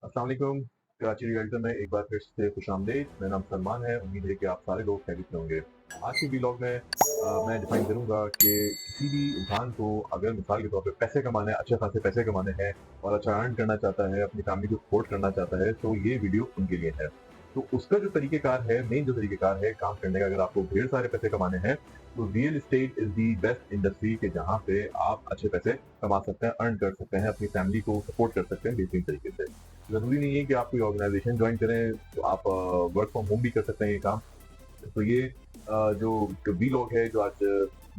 अस्सलाम वालेकुम। कराची रियल्टर में एक बार फिर से खुशामदीद। मेरा नाम सलमान है। उम्मीद है कि आप सारे लोग खैरियत से होंगे। आज के व्लॉग में मैं डिफाइन करूंगा कि किसी भी इंसान को अगर मिसाल के तौर पे पैसे कमाने अच्छे खासे पैसे कमाने हैं और अच्छा अर्न करना चाहता है, अपनी फैमिली को सपोर्ट करना चाहता है, तो ये वीडियो उनके लिए है। तो उसका जो तरीकेकार है, मेन जो तरीकेकार है काम करने का, अगर आपको ढेर सारे पैसे कमाने हैं तो real estate is the best industry के जहाँ पे आप अच्छे पैसे कमा सकते हैं, अर्न कर सकते हैं, अपनी फैमिली को सपोर्ट कर सकते हैं बेहतरीन तरीके से। ज़रूरी नहीं है कि आप कोई ऑर्गेनाइजेशन ज्वाइन करें, तो आप वर्क फ्रॉम होम भी कर सकते हैं ये काम। तो ये जो वीलॉग है जो आज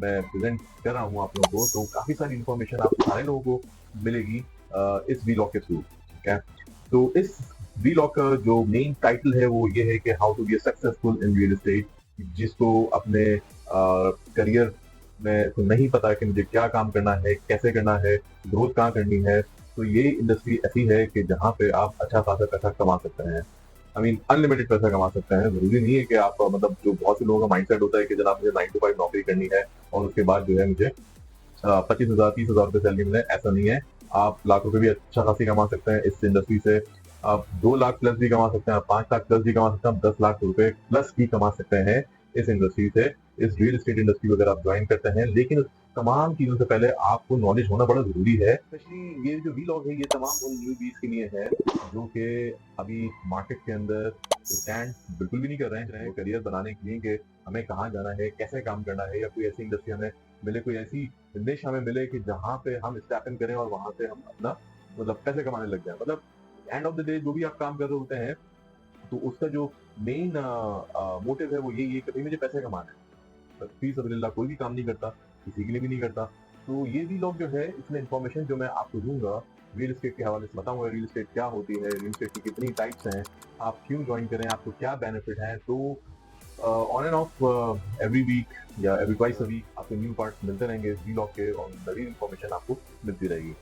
मैं प्रेज़ेंट कर रहा हूँ आप लोगों को, तो काफ़ी सारी इन्फॉर्मेशन आप सारे लोगों को मिलेगी इस वीलॉग के थ्रू, ठीक है? तो इस वीलॉग का जो मेन टाइटल है वो ये है कि how to be a successful in real estate. जिसको अपने करियर में तो नहीं पता कि मुझे क्या काम करना है, कैसे करना है, ग्रोथ कहाँ करनी है, तो ये इंडस्ट्री ऐसी है कि जहाँ पे आप अच्छा खासा पैसा कमा सकते हैं। आई मीन अनलिमिटेड पैसा कमा सकते हैं। जरूरी नहीं है कि आप मतलब जो बहुत से लोगों का माइंडसेट होता है कि जनाब मुझे 9 to 5 नौकरी करनी है और उसके बाद जो है मुझे 25,000 30,000 रुपये सैलरी मिले, ऐसा नहीं है। आप लाख रुपए भी अच्छा खासी कमा सकते हैं इस इंडस्ट्री से। आप 2 लाख प्लस भी कमा सकते हैं, आप 5 लाख प्लस भी कमा सकते हैं, आप 10 लाख रुपए प्लस भी कमा सकते हैं इस इंडस्ट्री से। इस रियल एस्टेट इंडस्ट्री को अगर आप ज्वाइन करते हैं, लेकिन तमाम चीजों से पहले आपको नॉलेज होना बड़ा जरूरी है। स्पेशली ये जो वीलॉग है ये तमाम उन न्यूबीज के लिए है जो कि अभी मार्केट के अंदर स्टैंड बिल्कुल भी नहीं कर रहे हैं करियर बनाने के लिए कि हमें कहाँ जाना है, कैसे काम करना है, या कोई ऐसी इंडस्ट्री हमें मिले, कोई ऐसी निश हमें मिले कि जहाँ पे हम स्टेप इन करें और वहां से हम अपना मतलब पैसे कमाने लग जाए। मतलब एंड ऑफ द डे जो भी आप काम कर रहे होते हैं, तो उसका जो मेन मोटिव है वो यही है कि भाई मुझे पैसे कमाने हैं। फी सबीलिल्लाह कोई भी काम नहीं करता, किसी के लिए भी नहीं करता। तो ये भी लोग जो है इसमें इन्फॉर्मेशन जो मैं आपको दूंगा रियल एस्टेट के हवाले से बताऊंगा, रियल एस्टेट क्या होती है, रियल एस्टेट की कितनी टाइप्स हैं, आप क्यों ज्वाइन करें, आपको क्या बेनिफिट है। तो on and off every week या एवरी ट्वाइस अ वीक आपको न्यू पार्ट्स मिलते रहेंगे इस व्लॉग के और नई इन्फॉर्मेशन आपको मिलती रहेगी।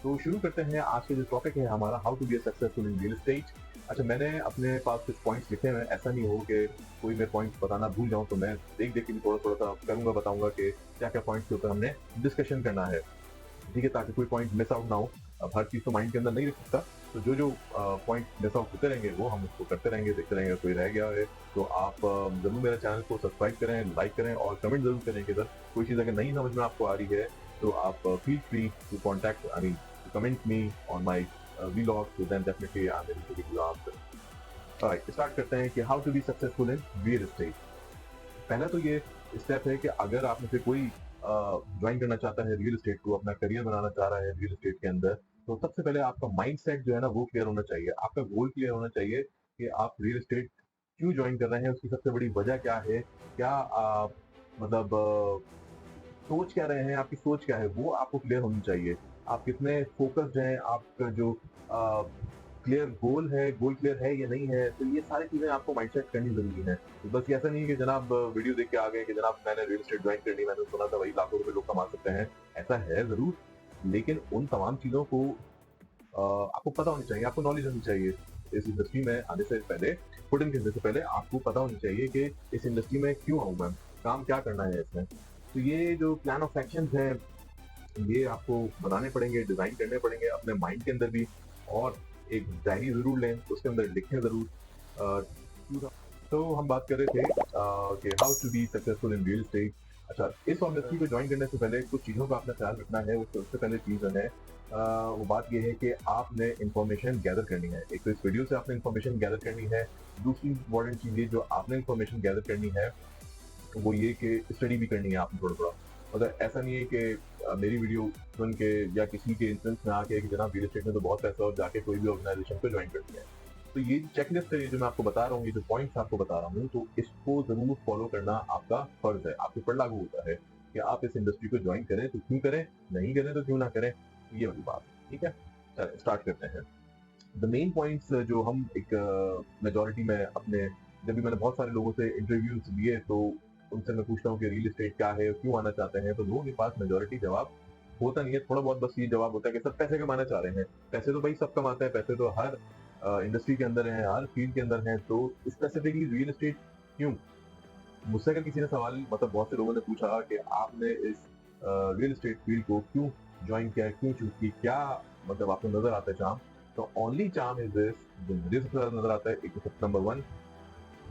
तो शुरू करते हैं। आज का जो टॉपिक है हमारा, how to be successful in real estate. अच्छा, मैंने अपने पास कुछ पॉइंट्स लिखे हैं, ऐसा नहीं हो कि कोई मैं पॉइंट्स बताना भूल जाऊं, तो मैं देख देख के भी थोड़ा थोड़ा सा करूंगा, बताऊंगा कि क्या क्या पॉइंट्स के ऊपर हमने डिस्कशन करना है, ठीक है, ताकि कोई पॉइंट मिस आउट ना हो। अब हर चीज़ तो माइंड के अंदर नहीं रख सकता, तो जो जो पॉइंट मिस आउट होते रहेंगे वो हम उसको करते रहेंगे, देखते रहेंगे। कोई रह गया है तो आप ज़रूर मेरे चैनल को सब्सक्राइब करें, लाइक करें और कमेंट ज़रूर करें कि सर कोई चीज़ अगर नहीं समझ में आपको आ रही है तो आप feel free to contact, I mean to comment me on my vlog, so then definitely I'm able to give you the answer. Alright, start करते हैं कि how to be successful in real estate. पहला तो ये step है कि अगर आप में से कोई ज्वाइन करना चाहता है रियल एस्टेट को, अपना करियर बनाना चाह रहा है रियल एस्टेट के अंदर, तो सबसे पहले आपका माइंडसेट जो है ना वो क्लियर होना चाहिए, आपका गोल क्लियर होना चाहिए कि आप रियल एस्टेट क्यों ज्वाइन कर रहे हैं, उसकी सबसे बड़ी वजह क्या है, क्या आप मतलब सोच क्या रहे हैं, आपकी सोच क्या है, वो आपको क्लियर होनी चाहिए। आप कितने फोकस्ड हैं, आपका जो क्लियर गोल है, गोल क्लियर है या नहीं है, तो ये सारी चीजें आपको माइंडसेट करनी जरूरी है। तो बस ऐसा नहीं है कि जनाब वीडियो देख के आ गए कि जनाब मैंने रियल एस्टेट ज्वाइन करनी, मैंने सुना था वही लाखों रुपए लोग कमा सकते हैं। ऐसा है जरूर, लेकिन उन तमाम चीजों को आपको पता होनी चाहिए, आपको नॉलेज होनी चाहिए। इस इंडस्ट्री में आने से पहले, फुट इन करने से पहले आपको पता होनी चाहिए कि इस इंडस्ट्री में क्यों आऊँ मैं, काम क्या करना है इसमें। तो ये जो प्लान ऑफ एक्शन है ये आपको बनाने पड़ेंगे, डिजाइन करने पड़ेंगे अपने माइंड के अंदर भी, और एक डायरी जरूर लें, उसके अंदर लिखें जरूर। तो हम बात कर रहे थे कि how to be successful in real estate. अच्छा, इस इंडस्ट्री को ज्वाइन करने से पहले कुछ चीज़ों का आपने ख्याल रखना है। वो सबसे पहले चीज़ है वो बात ये है कि आपने इंफॉर्मेशन गैदर करनी है। एक तो इस वीडियो से आपने इंफॉर्मेशन गैदर करनी है। दूसरी इंपॉर्टेंट चीज़ ये जो आपने इंफॉर्मेशन गैदर करनी है वो ये कि स्टडी भी करनी है आपने थोड़ा थोड़ा। मतलब ऐसा नहीं है कि मेरी वीडियो सुन के या किसी के इंफ्लुएंस में आके कि जनाब रियल एस्टेट में तो बहुत पैसा और जाके कोई भी ऑर्गेनाइजेशन को ज्वाइन कर दिया है। तो ये चेकलिस्ट है, ये जो मैं आपको बता रहा हूँ, ये जो पॉइंट्स आपको बता रहा हूँ, तो इसको जरूर फॉलो करना आपका फर्ज है, आपके ऊपर लागू होता है कि आप इस इंडस्ट्री को ज्वाइन करें तो क्यों करें, नहीं करें तो क्यों ना करें, ये वाली बात, ठीक है। चलिए स्टार्ट करते हैं। द मेन पॉइंट्स जो हम एक मेजोरिटी में अपने, जब भी मैंने बहुत सारे लोगों से इंटरव्यूज लिए तो उनसे मैं पूछता हूँ कि रियल एस्टेट क्या है, क्यों आना चाहते हैं, तो लोगों के पास मेजोरिटी जवाब होता नहीं है, थोड़ा बहुत बस ये जवाब होता है कि सर पैसे कमाना चाह रहे हैं। पैसे तो भाई सब कमाते हैं, पैसे तो हर इंडस्ट्री के अंदर है, हर फील्ड के अंदर है, तो स्पेसिफिकली रियल एस्टेट क्यों। मुझसे अगर किसी ने सवाल, मतलब बहुत से लोगों ने पूछा कि आपने इस रियल एस्टेट फील्ड को क्यों ज्वाइन किया है, क्यों चूज की, क्या मतलब आपको नजर आता है चाम, the only charm is this, जो मुझे सबसे ज्यादा नजर आता है, एक तो नंबर वन,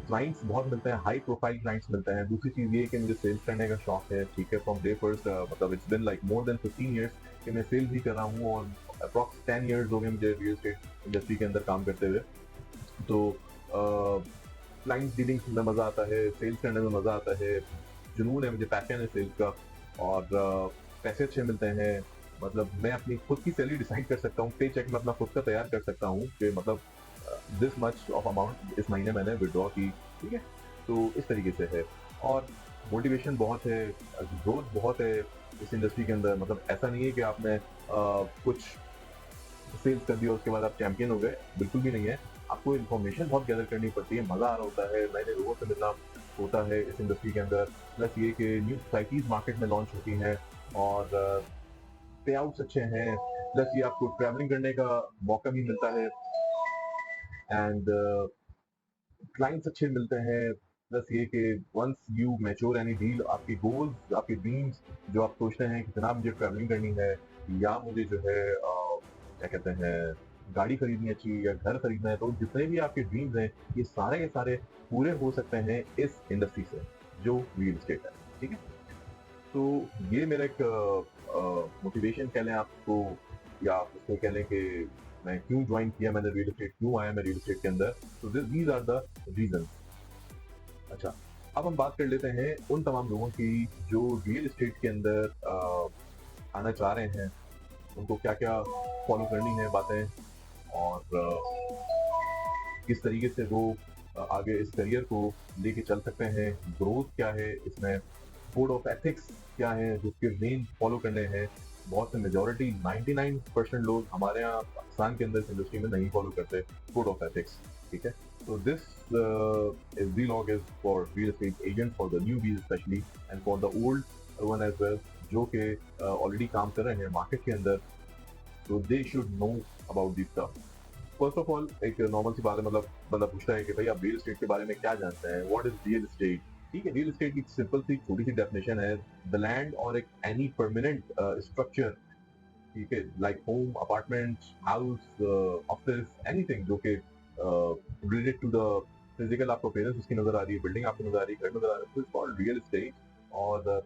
क्लाइंट्स बहुत मिलते हैं, हाई प्रोफाइल क्लाइंट्स मिलते हैं। दूसरी चीज ये है कि मुझे सेल्स करने का शौक है, ठीक है, फ्रॉम डे फर्स्ट, मतलब it's been like more than 15 years कि मैं सेल्स भी कर रहा हूँ, और अप्रॉक्स 10 years हो गए मुझे रियल एस्टेट इंडस्ट्री के अंदर काम करते हुए। तो क्लाइंट डीलिंग्स में मजा आता है, सेल्स करने में मजा आता है, जुनून है मुझे, पैशन है सेल्स का, और पैसे अच्छे मिलते हैं। मतलब मैं अपनी खुद की सैलरी डिसाइड कर सकता हूँ, पे चेक मैं अपना खुद का तैयार कर सकता हूँ कि मतलब दिस मच ऑफ अमाउंट इस महीने मैंने विड्रॉ की, ठीक है। तो इस तरीके से है, और मोटिवेशन बहुत है, ग्रोथ बहुत है इस इंडस्ट्री के अंदर। मतलब ऐसा नहीं है कि आपने कुछ सेल्स कर दिया उसके बाद आप चैंपियन हो गए, बिल्कुल भी नहीं है। आपको इन्फॉर्मेशन बहुत गैदर करनी पड़ती है, मजा आ रहा होता है, नए नए लोगों से मिलना होता है इस इंडस्ट्री के अंदर। प्लस ये कि न्यू सोसाइटीज मार्केट में लॉन्च होती हैं, और पे आउट्स अच्छे हैं। प्लस ये आपको ट्रैवलिंग करने का मौका भी मिलता है, एंड क्लाइंट्स अच्छे मिलते हैं। प्लस ये कि once you mature any deal, आपके गोल्स, आपके ड्रीम्स जो आप सोचते हैं कि जनाब मुझे ट्रैवलिंग करनी है, या मुझे जो है क्या कहते हैं, गाड़ी खरीदनी है अच्छी, या घर खरीदना है, तो जितने भी आपके ड्रीम्स हैं, ये सारे के सारे पूरे हो सकते हैं इस इंडस्ट्री से, जो रियल एस्टेट है, ठीक है। तो ये मेरा एक मोटिवेशन कह लें आपको, या आप उसको कह लें कि मैं क्यों ज्वाइन किया, मैंने रियल एस्टेट क्यों आया मैं रियल एस्टेट के अंदर। तो दीज आर द रीजन। अच्छा, अब हम बात कर लेते हैं उन तमाम लोगों की जो रियल एस्टेट के अंदर आना चाह रहे हैं, उनको क्या क्या फॉलो करनी है बातें, और किस तरीके से वो आगे इस करियर को लेके चल सकते हैं, ग्रोथ क्या है इसमें, कोड ऑफ एथिक्स क्या है जिसके मेन फॉलो करने हैं। बहुत से मेजोरिटी 99% लोग हमारे यहाँ पाकिस्तान के अंदर इस इंडस्ट्री में नहीं फॉलो करते कोड ऑफ एथिक्स, ठीक है। तो this is vlog is for real estate agent, for the newbies specially, and for the old one as well, जो कि ऑलरेडी काम कर रहे हैं मार्केट के अंदर। तो they should know about this stuff. First of all, एक नॉर्मल सी बात है, मतलब बंदा पूछता है कि भाई आप रियल एस्टेट के बारे में क्या जानते हैं, व्हाट इज रियल एस्टेट। ठीक है, रियल एस्टेट की सिंपल सी छोटी सी डेफिनेशन है, द लैंड और एक एनी परमानेंट स्ट्रक्चर, ठीक है, like home, apartment, house, office, anything जो कि रिलेटेड टू द फिजिकल, आपको पेरेंट्स उसकी नजर आ रही है, बिल्डिंग आपको नजर आ रही है, घर नजर आ रहा है, कॉल्ड रियल एस्टेट। और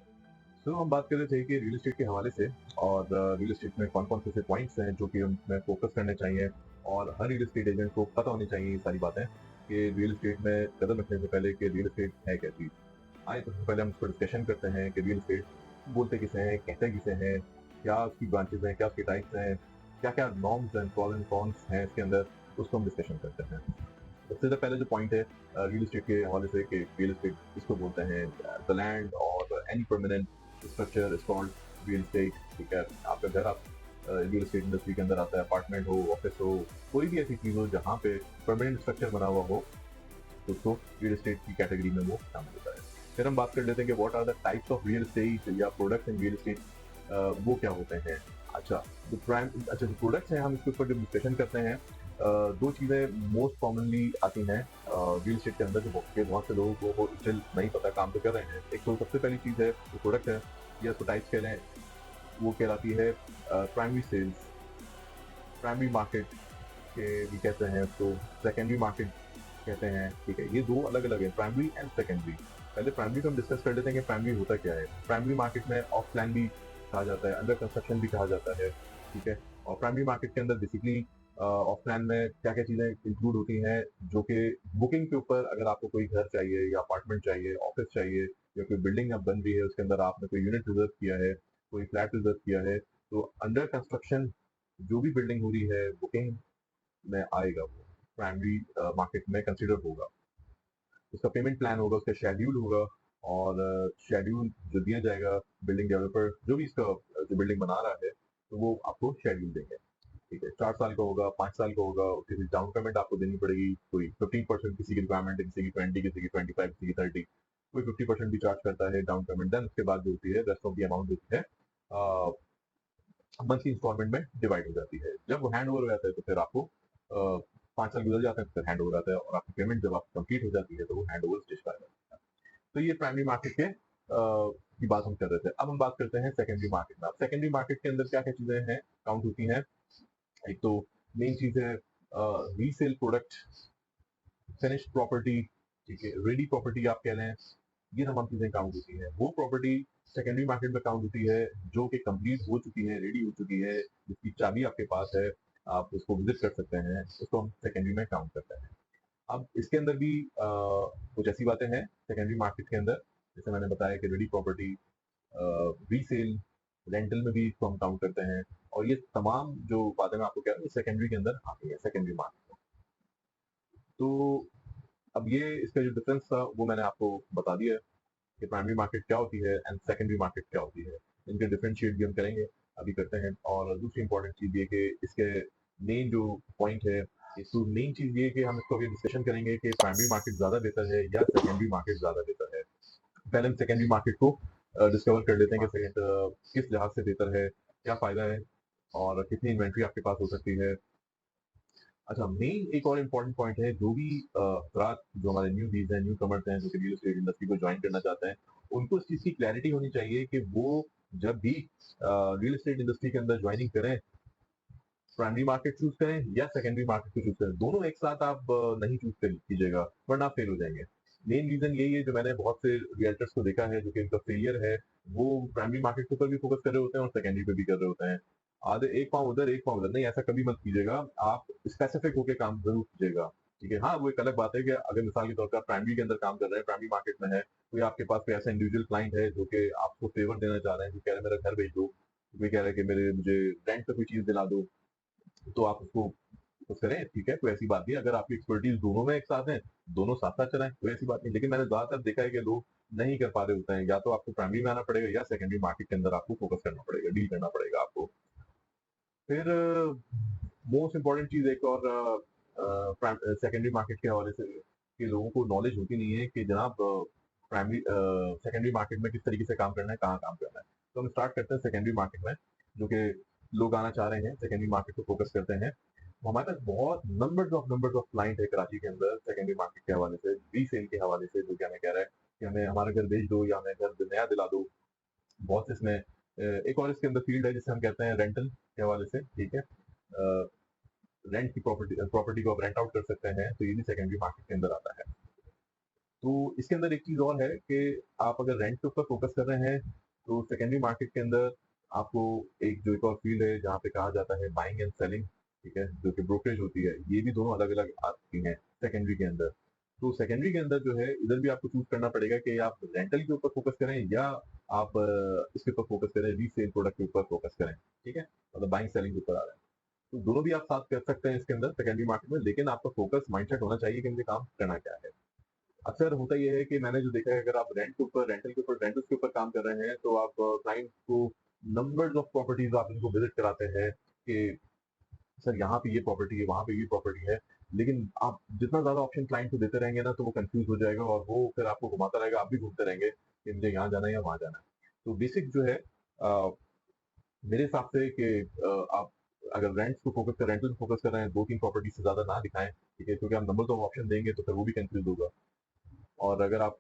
तो हम बात कर रहे थे कि रियल एस्टेट के हवाले से, और रियल एस्टेट में कौन कौन से पॉइंट्स हैं जो कि हमें फोकस करने चाहिए, और हर रियल एस्टेट एजेंट को पता होनी चाहिए ये सारी बातें, कि रियल एस्टेट में कदम रखने से पहले कि रियल एस्टेट है क्या चीज़। आइए तो सबसे पहले हम इसको डिस्कशन करते हैं कि रियल एस्टेट बोलते किसे हैं, कहते किसे हैं, क्या उसकी ब्रांचेज हैं, क्या उसके टाइप्स हैं, क्या क्या norms and pros and cons हैं इसके अंदर, उसको हम डिस्कशन करते हैं। सबसे पहले जो पॉइंट है रियल एस्टेट के हवाले से, कि रियल एस्टेट इसको बोलते हैं द लैंड और any permanent structure is called real estate, ठीक है। आपका घर आप रियल एस्टेट इंडस्ट्री के अंदर आता है, अपार्टमेंट हो, ऑफिस हो, कोई भी ऐसी चीज़ हो जहाँ पे परमानेंट स्ट्रक्चर बना हुआ हो, तो उसको रियल एस्टेट की कैटेगरी में वो शामिल होता है। फिर हम बात कर लेते हैं कि what are the types of real estate या प्रोडक्ट्स इन रियल एस्टेट, वो क्या होते हैं। अच्छा, जो प्रोडक्ट्स हैं हम इसके ऊपर जब डिस्कशन करते हैं, दो चीज़ें मोस्ट कॉमनली आती हैं रियल एस्टेट के अंदर, जो बहुत से लोगों को वो स्टिल नहीं पता, काम तो कर रहे हैं। एक तो सबसे पहली चीज़ है जो प्रोडक्ट है, या उसको टाइप्स कह लें, वो कहलाती है प्राइमरी सेल्स, प्राइमरी मार्केट के भी कहते हैं उसको, सेकेंडरी मार्केट कहते हैं, ठीक है। ये दो अलग अलग है, प्राइमरी एंड सेकेंडरी। पहले प्राइमरी को हम डिस्कस कर लेते हैं कि प्राइमरी होता क्या है। प्राइमरी मार्केट में ऑफ प्लान भी कहा जाता है, अंडर कंस्ट्रक्शन भी कहा जाता है, ठीक है। और प्राइमरी मार्केट के अंदर बेसिकली ऑफ प्लान में क्या क्या चीज़ें इंक्लूड होती हैं, जो कि बुकिंग के ऊपर, अगर आपको कोई घर चाहिए या अपार्टमेंट चाहिए, ऑफिस चाहिए, या कोई बिल्डिंग अब बन रही है उसके अंदर आपने कोई यूनिट रिजर्व किया है, कोई फ्लैट रिजर्व किया है, तो अंडर कंस्ट्रक्शन जो भी बिल्डिंग हो रही है, बुकिंग में आएगा, वो प्राइमरी मार्केट में कंसिडर होगा। उसका पेमेंट प्लान होगा, उसका शेड्यूल होगा, और शेड्यूल जो दिया जाएगा बिल्डिंग डेवलपर, जो भी इसका जो बिल्डिंग बना रहा है, तो वो आपको शेड्यूल देंगे, ठीक है। 4 साल का होगा, 5 साल का होगा, उसकी डाउन पेमेंट आपको देनी पड़ेगी, कोई 15% किसी की रिक्वायरमेंट है, किसी की 20, किसी की 25, किसी की 30, कोई 50% भी चार्ज करता है डाउन पेमेंट। देन उसके बाद जो होती है रेस्ट ऑफ द अमाउंट होती है मंथली इंस्टॉलमेंट में डिवाइड हो जाती है। जब वो हैंड ओवर हो जाता है तो फिर आपको 5 साल गुजर जाते हैं, तो फिर हैंड ओवर आता है, और आपकी पेमेंट जब आप कंप्लीट हो जाती है तो वो हैंड ओवर स्टेज पर आ जाता है। तो ये प्राइमरी मार्केट के की बात हम कर रहे थे। अब हम बात करते हैं सेकेंडरी मार्केट में। अब सेकेंडरी मार्केट के अंदर क्या क्या चीजें हैं काउंट होती हैं। एक तो मेन चीज है रीसेल प्रोडक्ट, फिनिश्ड प्रॉपर्टी, ठीक है, रेडी प्रॉपर्टी आप कह रहे हैं, ये तमाम चीजें काउंट होती हैं। वो प्रॉपर्टी सेकेंडरी मार्केट में काउंट होती है जो कि कंप्लीट हो चुकी है, रेडी हो चुकी है, जिसकी चाबी आपके पास है, आप उसको विजिट कर सकते हैं, उसको हम सेकेंडरी में काउंट करते हैं। अब इसके अंदर भी कुछ ऐसी बातें हैं सेकेंडरी मार्केट के अंदर, जैसे मैंने बताया कि रेडी प्रॉपर्टी, रीसेल, रेंटल में भी इसको हम काउंट करते हैं, और ये तमाम जो बातें मैं आपको कह रहा हूँ सेकेंडरी के अंदर आती है, सेकेंडरी मार्केट में। तो अब ये इसका जो डिफरेंस था वो मैंने आपको बता दिया है कि प्राइमरी मार्केट क्या होती है एंड सेकेंडरी मार्केट क्या होती है। इनके डिफरेंशिएट भी हम करेंगे, अभी करते हैं। और दूसरी इंपॉर्टेंट चीज ये कि इसके मेन जो पॉइंट है, इसको मेन चीज ये कि हम इसको अभी डिस्कशन करेंगे कि प्राइमरी मार्केट ज्यादा बेहतर है या सेकेंडरी मार्केट ज्यादा बेहतर है। पहले हम सेकेंडरी मार्केट को डिस्कवर कर लेते हैं कि सेकंड किस लिहाज से बेहतर है, क्या फायदा है, और कितनी इन्वेंट्री आपके पास हो सकती है। अच्छा, मेन एक और इम्पोर्टेंट पॉइंट है, जो भी अफराद जो हमारे न्यू बीज हैं, न्यू कमर्स हैं, जो कि रियल एस्टेट इंडस्ट्री को ज्वाइन करना चाहते हैं, उनको इस चीज की क्लैरिटी होनी चाहिए कि वो जब भी रियल एस्टेट इंडस्ट्री के अंदर ज्वाइनिंग करें, प्राइमरी मार्केट चूज करें या सेकेंडरी मार्केट को चूज करें, दोनों एक साथ आप नहीं चूज कीजिएगा, वरना आप फेल हो जाएंगे। मेन रीजन यही है, जो मैंने बहुत से रियल्टर्स को देखा है जो कि इनका फेलियर है, वो प्राइमरी मार्केट के ऊपर भी फोकस कर रहे होते हैं और सेकेंडरी पे भी कर रहे होते हैं। आधे एक पाँव उधर एक पाँव उधर, नहीं, ऐसा कभी मत कीजिएगा। आप स्पेसिफिक होकर काम जरूर कीजिएगा, ठीक है। हाँ, वो एक अलग बात है कि अगर मिसाल के तौर पर प्राइमरी के अंदर काम कर रहे हैं, प्राइमरी मार्केट में है, कोई आपके पास कोई ऐसा इंडिविजुअल क्लाइंट है जो कि आपको फेवर देना चाह रहे हैं, जो कह रहे हैं मेरा घर भेज दो, कोई कह रहा है कि मेरे मुझे रेंट पे कोई चीज दिला दो, तो आप उसको फोकस करें, ठीक है, कोई ऐसी बात नहीं। अगर आपकी एक्सपर्टीज दोनों में एक साथ है, दोनों साथ साथ चलाएं, कोई ऐसी बात नहीं। लेकिन मैंने ज्यादातर देखा है कि लोग नहीं कर पा रहे होते हैं, या तो आपको प्राइमरी में आना पड़ेगा या सेकेंडरी मार्केट के अंदर आपको फोकस करना पड़ेगा, डील करना पड़ेगा आपको। फिर मोस्ट इम्पोर्टेंट चीज एक और सेकेंडरी मार्केट के हवाले से कि लोगों को नॉलेज होती नहीं है कि जनाब प्राइमरी सेकेंडरी मार्केट में किस तरीके से काम करना है, कहाँ काम करना है। तो हम स्टार्ट करते हैं सेकेंडरी मार्केट में, जो कि लोग आना चाह रहे हैं सेकेंडरी मार्केट को फोकस करते हैं। हमारे पास बहुत नंबर्स ऑफ क्लाइंट है कराची के अंदर सेकेंडरी मार्केट के हवाले से, रीसेल के हवाले से, जो कि हमें कह रहा है कि हमें हमारा घर बेच दो या हमें घर नया दिला दो। बहुत से इसमें एक और इसके अंदर फील्ड है जिसे हम कहते हैं रेंटल के हवाले से, ठीक है। रेंट की प्रॉपर्टी को आप रेंट आउट कर सकते हैं, तो ये भी सेकेंडरी मार्केट के अंदर आता है। तो इसके अंदर एक चीज और है कि आप अगर रेंट के ऊपर फोकस कर रहे हैं, तो सेकेंडरी मार्केट के अंदर आपको एक और फील्ड है जहाँ पे कहा जाता है बाइंग एंड सेलिंग, ठीक है, जो कि ब्रोकरेज होती है, ये भी दोनों अलग अलग आती हैं सेकेंडरी के अंदर। तो सेकेंडरी के अंदर जो है, इधर भी आपको चूज करना पड़ेगा कि आप रेंटल के ऊपर फोकस करें या आप इसके ऊपर फोकस करें, रीसेल प्रोडक्ट के ऊपर फोकस करें, ठीक है, मतलब बाइंग सेलिंग के ऊपर आ रहा है। तो दोनों भी आप साथ कर सकते हैं इसके अंदर सेकेंडरी मार्केट में, लेकिन आपका फोकस माइंडसेट होना चाहिए कि मुझे काम करना क्या है। अक्सर होता ये है कि मैंने जो देखा है, अगर आप रेंटल्स के ऊपर काम कर रहे हैं, तो आप क्लाइंट को नंबर्स ऑफ प्रॉपर्टीज आप इनको विजिट कराते हैं कि सर यहाँ पे ये प्रॉपर्टी है, वहाँ पे ये प्रॉपर्टी है, लेकिन आप जितना ज्यादा ऑप्शन क्लाइंट को देते रहेंगे ना, तो वो कंफ्यूज हो जाएगा और वो फिर आपको घुमाता रहेगा, आप भी घूमते रहेंगे कि मुझे यहाँ जाना है या वहाँ जाना है। तो बेसिक जो है मेरे हिसाब से कि आप अगर रेंटल को फोकस कर रहे हैं, दो तीन प्रॉपर्टी से ज्यादा ना दिखाएं, ठीक है, क्योंकि आप नंबर ऑफ ऑप्शन देंगे तो फिर वो भी कंफ्यूज होगा। और अगर आप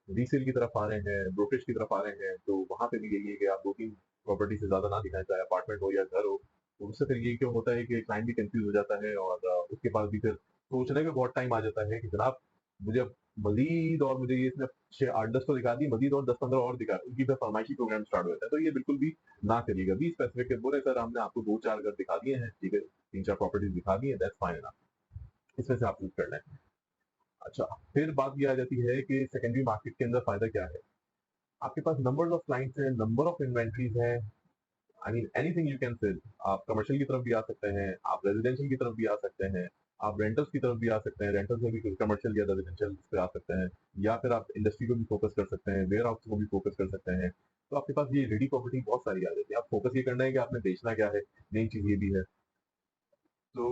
रीसेल की तरफ आ रहे हैं, ब्रोकरेज की तरफ आ रहे हैं, तो वहां पे भी यही है कि आप दो तीन प्रॉपर्टी से ज्यादा ना दिखाएं, चाहे अपार्टमेंट हो या घर हो। तो उससे फिर ये क्यों होता है कि क्लाइंट भी कंफ्यूज हो जाता है, और उसके पास भी फिर सोचने में बहुत टाइम आ जाता है कि जनाब मुझे अब मजीद, और मुझे ये इसने 6 8 10 तो दिखा दी, मजीद और 10 15 और दिखा, उनकी फिर फरमाइशी प्रोग्राम स्टार्ट हो जाता है। तो ये बिल्कुल भी ना करिएगा, भी स्पेसिफिक बोले सर हमने आपको 2 4 घर दिखा दिए हैं, ठीक है, 3 4 प्रॉपर्टीज दिखा दी है, दैट्स फाइन, इसमें से आप चूज कर लें। अच्छा, फिर बात ये आ जाती है कि सेकेंडरी मार्केट के अंदर फायदा क्या है। आपके पास नंबर ऑफ क्लाइंट्स हैं, नंबर ऑफ इन्वेंट्रीज है, I mean anything you can sell. आप कमर्शियल की तरफ भी आ सकते हैं, आप रेजिडेंशियल की तरफ भी आ सकते हैं, आप रेंटल्स की तरफ भी आ सकते हैं, रेंटल्स में भी कमर्शियल या रेजिडेंशियल पे आ सकते हैं, या फिर आप इंडस्ट्री को भी फोकस कर सकते हैं, वेयर हाउस को भी फोकस कर सकते हैं। तो आपके पास ये रेडी प्रॉपर्टी बहुत सारी आ जाती है, आप फोकस ये करना है कि आपने बेचना क्या है, मेन चीज ये भी है। तो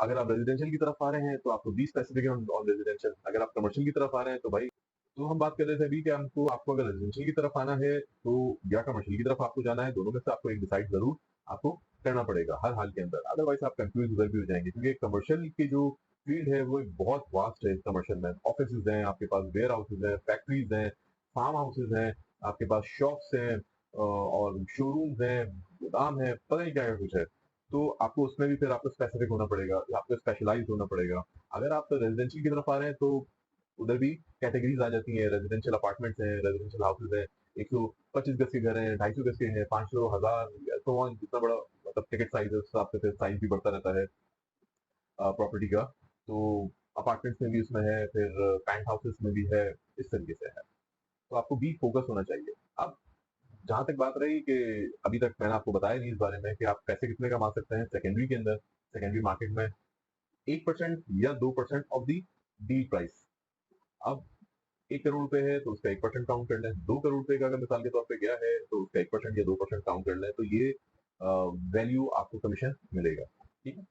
अगर आप रेजिडेंशियल की तरफ आ रहे हैं, तो आपको बी स्पेसिफिक ऑन रेजिडेंशियल। अगर आप कमर्शियल की तरफ आ रहे हैं, तो भाई, तो हम बात कर रहे थे अभी कि हमको आपको अगर रेजिडेंशियल की तरफ आना है, तो या कमर्शियल की तरफ आपको जाना है, दोनों में से आपको एक डिसाइड जरूर आपको करना पड़ेगा हर हाल के अंदर, अदरवाइज आप कंफ्यूज उधर भी हो जाएंगे, क्योंकि कमर्शियल की जो फील्ड है वो एक बहुत वास्ट है। कमर्शियल में ऑफिस हैं, आपके पास वेयर हाउसेज हैं, फैक्ट्रीज हैं, फार्म हाउसेज हैं, आपके पास शॉप्स हैं, और शोरूम्स हैं, गोदाम है, पता नहीं क्या क्या कुछ है। तो आपको उसमें भी फिर आपको स्पेसिफिक होना पड़ेगा, आपको स्पेशलाइज होना पड़ेगा। अगर आप रेजिडेंशियल की तरफ आ रहे हैं तो उधर भी कैटेगरीज आ जाती हैं, रेजिडेंशियल अपार्टमेंट्स हैं, रेजिडेंशियल हाउसेज हैं, 125 गज के घर हैं, 250 गज के हैं, 500, 1000, तो ऑन, जितना बड़ा मतलब टिकट साइज है उस हिसाब से फिर साइज भी बढ़ता रहता है प्रॉपर्टी का। तो अपार्टमेंट्स में भी उसमें है, फिर पेंट हाउसेस में भी है, इस तरीके से है। तो आपको बी फोकस होना चाहिए। अब जहां तक बात रही कि अभी तक मैंने आपको बताया नहीं इस बारे में कि आप पैसे कितने कमा सकते हैं सेकेंडरी के अंदर, सेकेंडरी मार्केट में 1% या 2% ऑफ दी डील प्राइस। अब 1 करोड़ रुपए है तो उसका 1% काउंट कर लें, 2 करोड़ रुपए का अगर मिसाल के तौर पे गया है तो उसका 1% या 2% काउंट कर लें, तो ये वैल्यू आपको कमीशन मिलेगा। ठीक है।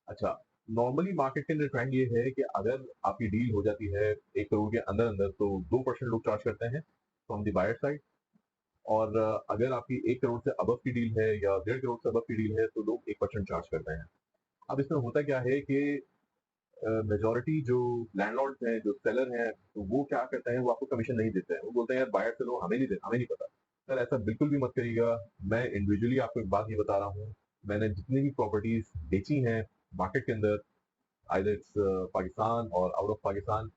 अच्छा, नॉर्मली मार्केट के अंदर ट्रेंड ये है कि अगर आपकी डील हो जाती है 1 करोड़ के अंदर अंदर तो 2% लोग चार्ज करते हैं फ्रॉम द बायर साइड। और अगर आपकी 1 करोड़ से अबव की डील है या 1.5 करोड़ से अबव की डील है तो लोग 1% चार्ज करते हैं। अब इसमें होता क्या है कि मेजोरिटी जो लैंडलॉर्ड्स हैं, जो सेलर हैं, तो वो क्या करते हैं, वो आपको कमीशन नहीं देते हैं। वो बोलते हैं यार बायर से लो, हमें नहीं दे, हमें नहीं पता। सर ऐसा बिल्कुल भी मत करिएगा। मैं इंडिविजुअली आपको एक बात ये बता रहा हूँ, मैंने जितनी भी प्रॉपर्टीज बेची हैं मार्केट के अंदर, आइदर इट्स पाकिस्तान और आउट ऑफ पाकिस्तान,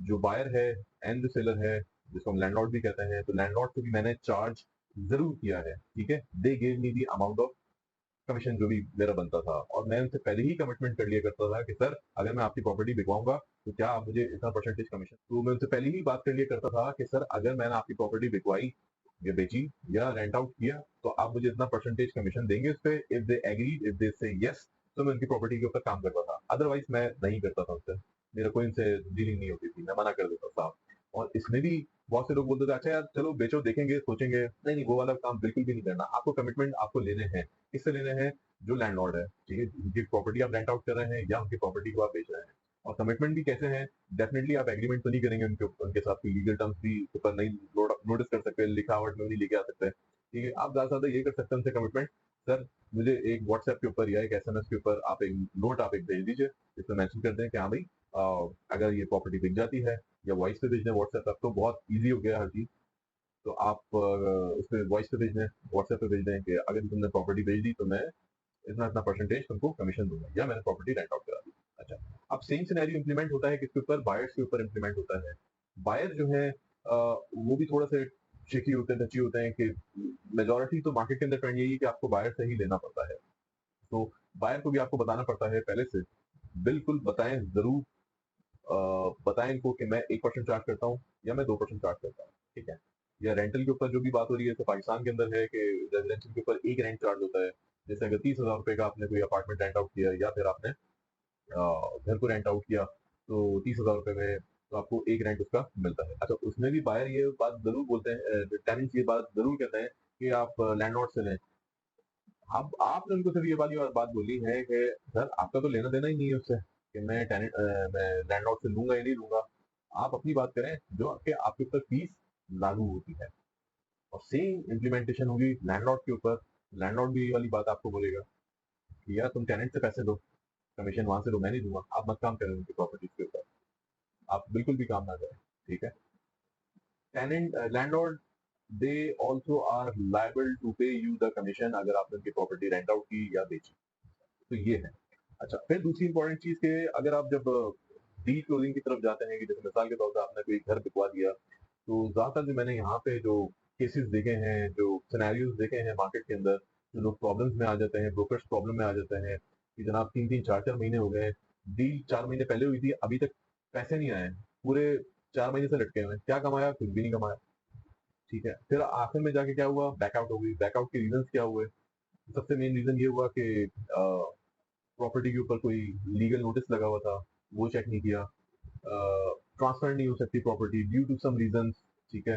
जो बायर है एंड जो सेलर है, जिसको हम लैंडलॉर्ड भी कहते हैं, तो लैंडलॉर्ड को भी मैंने चार्ज जरूर किया है। ठीक है, they gave me the amount of commission जो भी मेरा बनता था, और मैं उनसे पहले ही कमिटमेंट कर लिया करता था कि सर अगर मैं आपकी प्रॉपर्टी बिकवाऊंगा तो क्या आप मुझे इतना परसेंटेज कमीशन। तो मैं उनसे पहले ही बात कर लिया करता था कि सर अगर मैंने आपकी प्रॉपर्टी बिकवाई या बेची या रेंट आउट किया तो आप मुझे इतना परसेंटेज कमीशन देंगे उस पर। If they agree, if they say yes, तो मैं उनकी प्रॉपर्टी के ऊपर काम करता था, अदरवाइज मैं नहीं करता था उनसे। मेरा कोई उनसे डीलिंग नहीं होती थी, मैं मना कर देता था। और इसमें भी बहुत से लोग बोलते थे अच्छा यार चलो बेचो, देखेंगे, सोचेंगे। नहीं नहीं, वो वाला काम बिल्कुल भी नहीं करना। आपको कमिटमेंट आपको लेने हैं। किससे लेने हैं? जो लैंडलॉर्ड है, ठीक है, उनकी प्रॉपर्टी आप रेंट आउट कर रहे हैं या उनकी प्रॉपर्टी को आप बेच रहे हैं। और कमिटमेंट भी कैसे हैं? डेफिनेटली आप एग्रीमेंट तो नहीं करेंगे उनके साथ, लीगल टर्म्स भी ऊपर नहीं नोटिस कर सकते, लिखावट में भी नहीं लेके आ सकते। ठीक है, आप ज्यादा से ज्यादा ये कर सकते हैं उनसे कमिटमेंट, सर मुझे एक व्हाट्सएप के ऊपर या एक एसएमएस के ऊपर आप एक नोट आप एक भेज दीजिए, जिसमें मेंशन कर दें कि हाँ भाई अगर ये प्रॉपर्टी बिक जाती है, या वॉइस पे भेज दें व्हाट्सएप, अब तो बहुत ईजी हो गया हर चीज। तो आप उस पर वॉइस पे भेज दें, व्हाट्सएप पे भेज दें कि अगर तुमने प्रॉपर्टी भेज दी तो मैं इतना इतना परसेंटेज तुमको कमीशन दूंगा, या मैंने प्रॉपर्टी रेंट आउट करा दी। अच्छा, अब सेम सिनेरियो इंप्लीमेंट होता है किसके ऊपर? बायर्स के ऊपर इंप्लीमेंट होता है। बायर जो है वो भी थोड़ा सा ट्रिकी होते हैं, टची होते हैं कि मेजोरिटी तो मार्केट के अंदर ट्रेंड यही है कि आपको बायर से ही लेना पड़ता है। तो बायर को भी आपको बताना पड़ता है पहले से, बिल्कुल बताएं जरूर। बताएं इनको कि मैं 1% चार्ज करता हूँ या मैं 2% चार्ज करता हूँ। ठीक है। या रेंटल के ऊपर जो भी बात हो रही है, तो पाकिस्तान के अंदर है कि रेजिडेंशियल के ऊपर एक रेंट चार्ज होता है। जैसे अगर 30,000 रुपए का आपने कोई अपार्टमेंट रेंट आउट किया या फिर आपने घर को रेंट आउट किया, तो 30,000 रुपए में तो आपको एक रेंट उसका मिलता है। अच्छा, उसमें भी बायर ये बात जरूर बोलते हैं, टेनेंट्स ये बात जरूर कहते हैं कि आप लैंडलॉर्ड से लें। अब आपने उनको सिर्फ ये वाली बात बोली है कि सर आपका तो लेना देना ही नहीं है उससे कि मैं टेनेंट मैं लैंडलॉर्ड से लूंगा या नहीं लूंगा। आप अपनी बात करें जो आपके आपके ऊपर फीस लागू होती है, और सेम इम्प्लीमेंटेशन होगी लैंडलॉर्ड के ऊपर। लैंडलॉर्ड भी ये वाली बात आपको बोलेगा कि यार तुम टेनेंट से पैसे दो, कमीशन वहां से लो, मैं नहीं दूंगा। आप मत काम करें उनकी प्रॉपर्टीज के ऊपर, आप बिल्कुल भी काम ना करें। ठीक है। Tenant landlord they also are liable to pay you the commission अगर आपने उनकी प्रॉपर्टी रेंट आउट की या बेची, तो ये है। अच्छा, फिर दूसरी इंपॉर्टेंट चीज के, अगर आप जब डील क्लोजिंग की तरफ जाते हैं कि जैसे मिसाल के तौर पर आपने कोई घर बिकवा दिया, तो ज्यादातर जो मैंने यहाँ पे जो केसेस देखे हैं, जो सिनेरियोज देखे हैं मार्केट के अंदर, जो लोग प्रॉब्लम्स में आ जाते हैं, ब्रोकर्स प्रॉब्लम में आ जाते हैं कि जनाब 3-3 4-4 महीने हो गए, डील 4 महीने पहले हुई थी, अभी तक पैसे नहीं आए, पूरे 4 महीने से लटके हुए हैं, क्या कमाया? कुछ भी नहीं कमाया। ठीक है, फिर आखिर में जाके क्या हुआ? बैकआउट हो गई। बैकआउट के रीजन क्या हुए? सबसे मेन रीजन ये हुआ कि प्रॉपर्टी के ऊपर कोई लीगल नोटिस लगा हुआ था, वो चेक नहीं किया। ट्रांसफर नहीं हो सकती property due to some reason. ठीक है,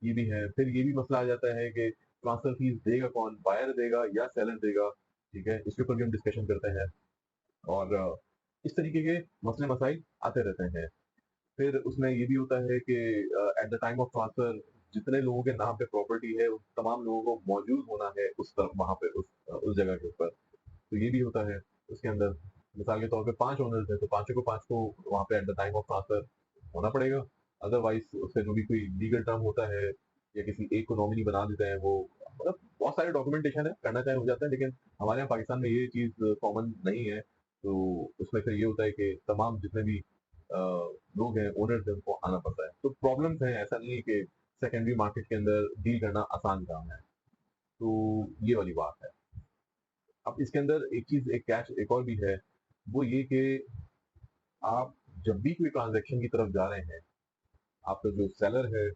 ये भी है। फिर ये भी मसला आ जाता है कि ट्रांसफर फीस देगा कौन? बायर देगा या सेलर देगा? ठीक है, इसके ऊपर भी हम डिस्कशन करते हैं। और इस तरीके के मसले मसाइल आते रहते हैं। फिर उसमें ये भी होता है कि at the time of transfer जितने लोगों के नाम पे प्रॉपर्टी है, उन तमाम लोगों को मौजूद होना है उस तरफ, वहां पे उस जगह के ऊपर। तो ये भी होता है उसके अंदर। मिसाल के तौर पे 5 ओनर्स हैं, तो पांचों को पांच को वहां पे at the time of transfer होना पड़ेगा। अदरवाइज उससे जो भी कोई लीगल टर्म होता है या किसी एक को नॉमिनी बना देते हैं वो, मतलब बहुत सारे डॉक्यूमेंटेशन है, करना चाहे हो जाता है, लेकिन हमारे यहाँ पाकिस्तान में ये चीज़ कॉमन नहीं है। तो उसमें फिर ये होता है कि तमाम जितने भी लोग हैं, ओनर्स हैं, उनको आना पड़ता है। तो प्रॉब्लम्स हैं, ऐसा नहीं है कि सेकेंडरी मार्केट के अंदर डील करना आसान काम है। तो ये वाली बात है। अब इसके अंदर एक चीज़, एक कैच एक और भी है, वो ये कि आप जब भी कोई ट्रांज़ैक्शन की तरफ जा रहे हैं, आपका जो सेलर है,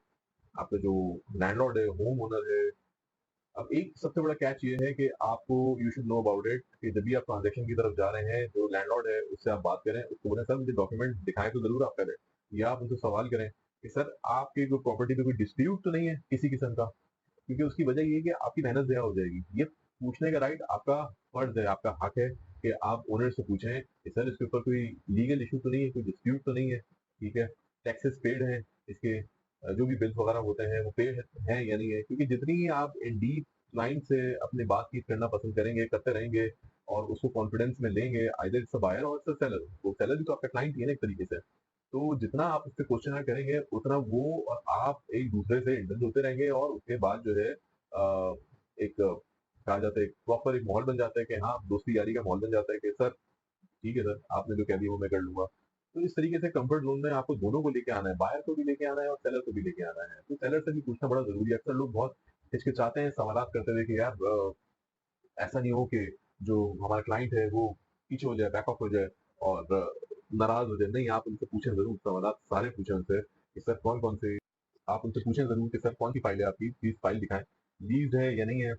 आपका जो लैंडलॉर्ड है, होम ओनर है, अब एक सबसे बड़ा कैच ये है कि आपको you should know about it कि जब भी आप ट्रांज़ैक्शन की तरफ जा रहे हैं, जो लैंडलॉर्ड है, उससे आप बात करें, उसको बोलें, "सर, मुझे डॉक्यूमेंट दिखाएँ तो ज़रूर आप पहले।" या आप उनसे सवाल करें कि, "सर, आपकी कोई प्रॉपर्टी पे कोई डिस्प्यूट तो नहीं है किसी किस्म का?" क्योंकि उसकी वजह ये है कि आपकी मेहनत ज़ाया हो जाएगी। ये पूछने का राइट आपका फर्ज़ है, आपका हक है कि आप ओनर से पूछें कि सर इसके ऊपर कोई लीगल इश्यू तो नहीं है, कोई डिस्प्यूट तो नहीं है, ठीक है? टैक्सेस पेड हैं, इसके जो भी बिल्स वगैरह होते हैं वो पेड हैं या नहीं है? क्योंकि जितनी ही आप इन डीप क्लाइंट से अपनी बातचीत करना पसंद करेंगे, करते रहेंगे और उसको कॉन्फिडेंस में लेंगे, आइदर इट्स अ बायर और इट्स अ सेलर। वो सेलर भी तो आपका क्लाइंट ही है ना एक तरीके से। तो जितना आप उससे क्वेश्चन करेंगे, उतना वो और आप एक-दूसरे से इंटरेस्ट होते रहेंगे और उसके बाद जो है एक कहा जाता है, एक प्रॉपर एक माहौल बन जाता है कि हाँ, दोस्ती यारी का माहौल बन जाता है कि सर, ठीक है सर, आपने जो कह दिया वो मैं कर लूँगा। तो इस तरीके से कम्फर्ट ज़ोन में आपको दोनों को लेके आना है, बायर को भी लेके आना है और सेलर को भी लेके आना है। तो सेलर से भी पूछना बड़ा ज़रूरी है। अक्सर लोग बहुत हिचकिचाते हैं सवालात करते हुए कि यार ऐसा नहीं हो कि जो हमारा क्लाइंट है वो पीछे हो जाए, बैक ऑफ हो जाए और नाराज़ हो जाए। नहीं, आप उनसे पूछें ज़रूर, सवालात सारे पूछें उनसे कि सर कौन-कौन से, आप उनसे पूछें ज़रूर कि सर कौन-सी फाइल है आपकी? प्लीज़ फाइल दिखाएँ। लीज़्ड है या नहीं है?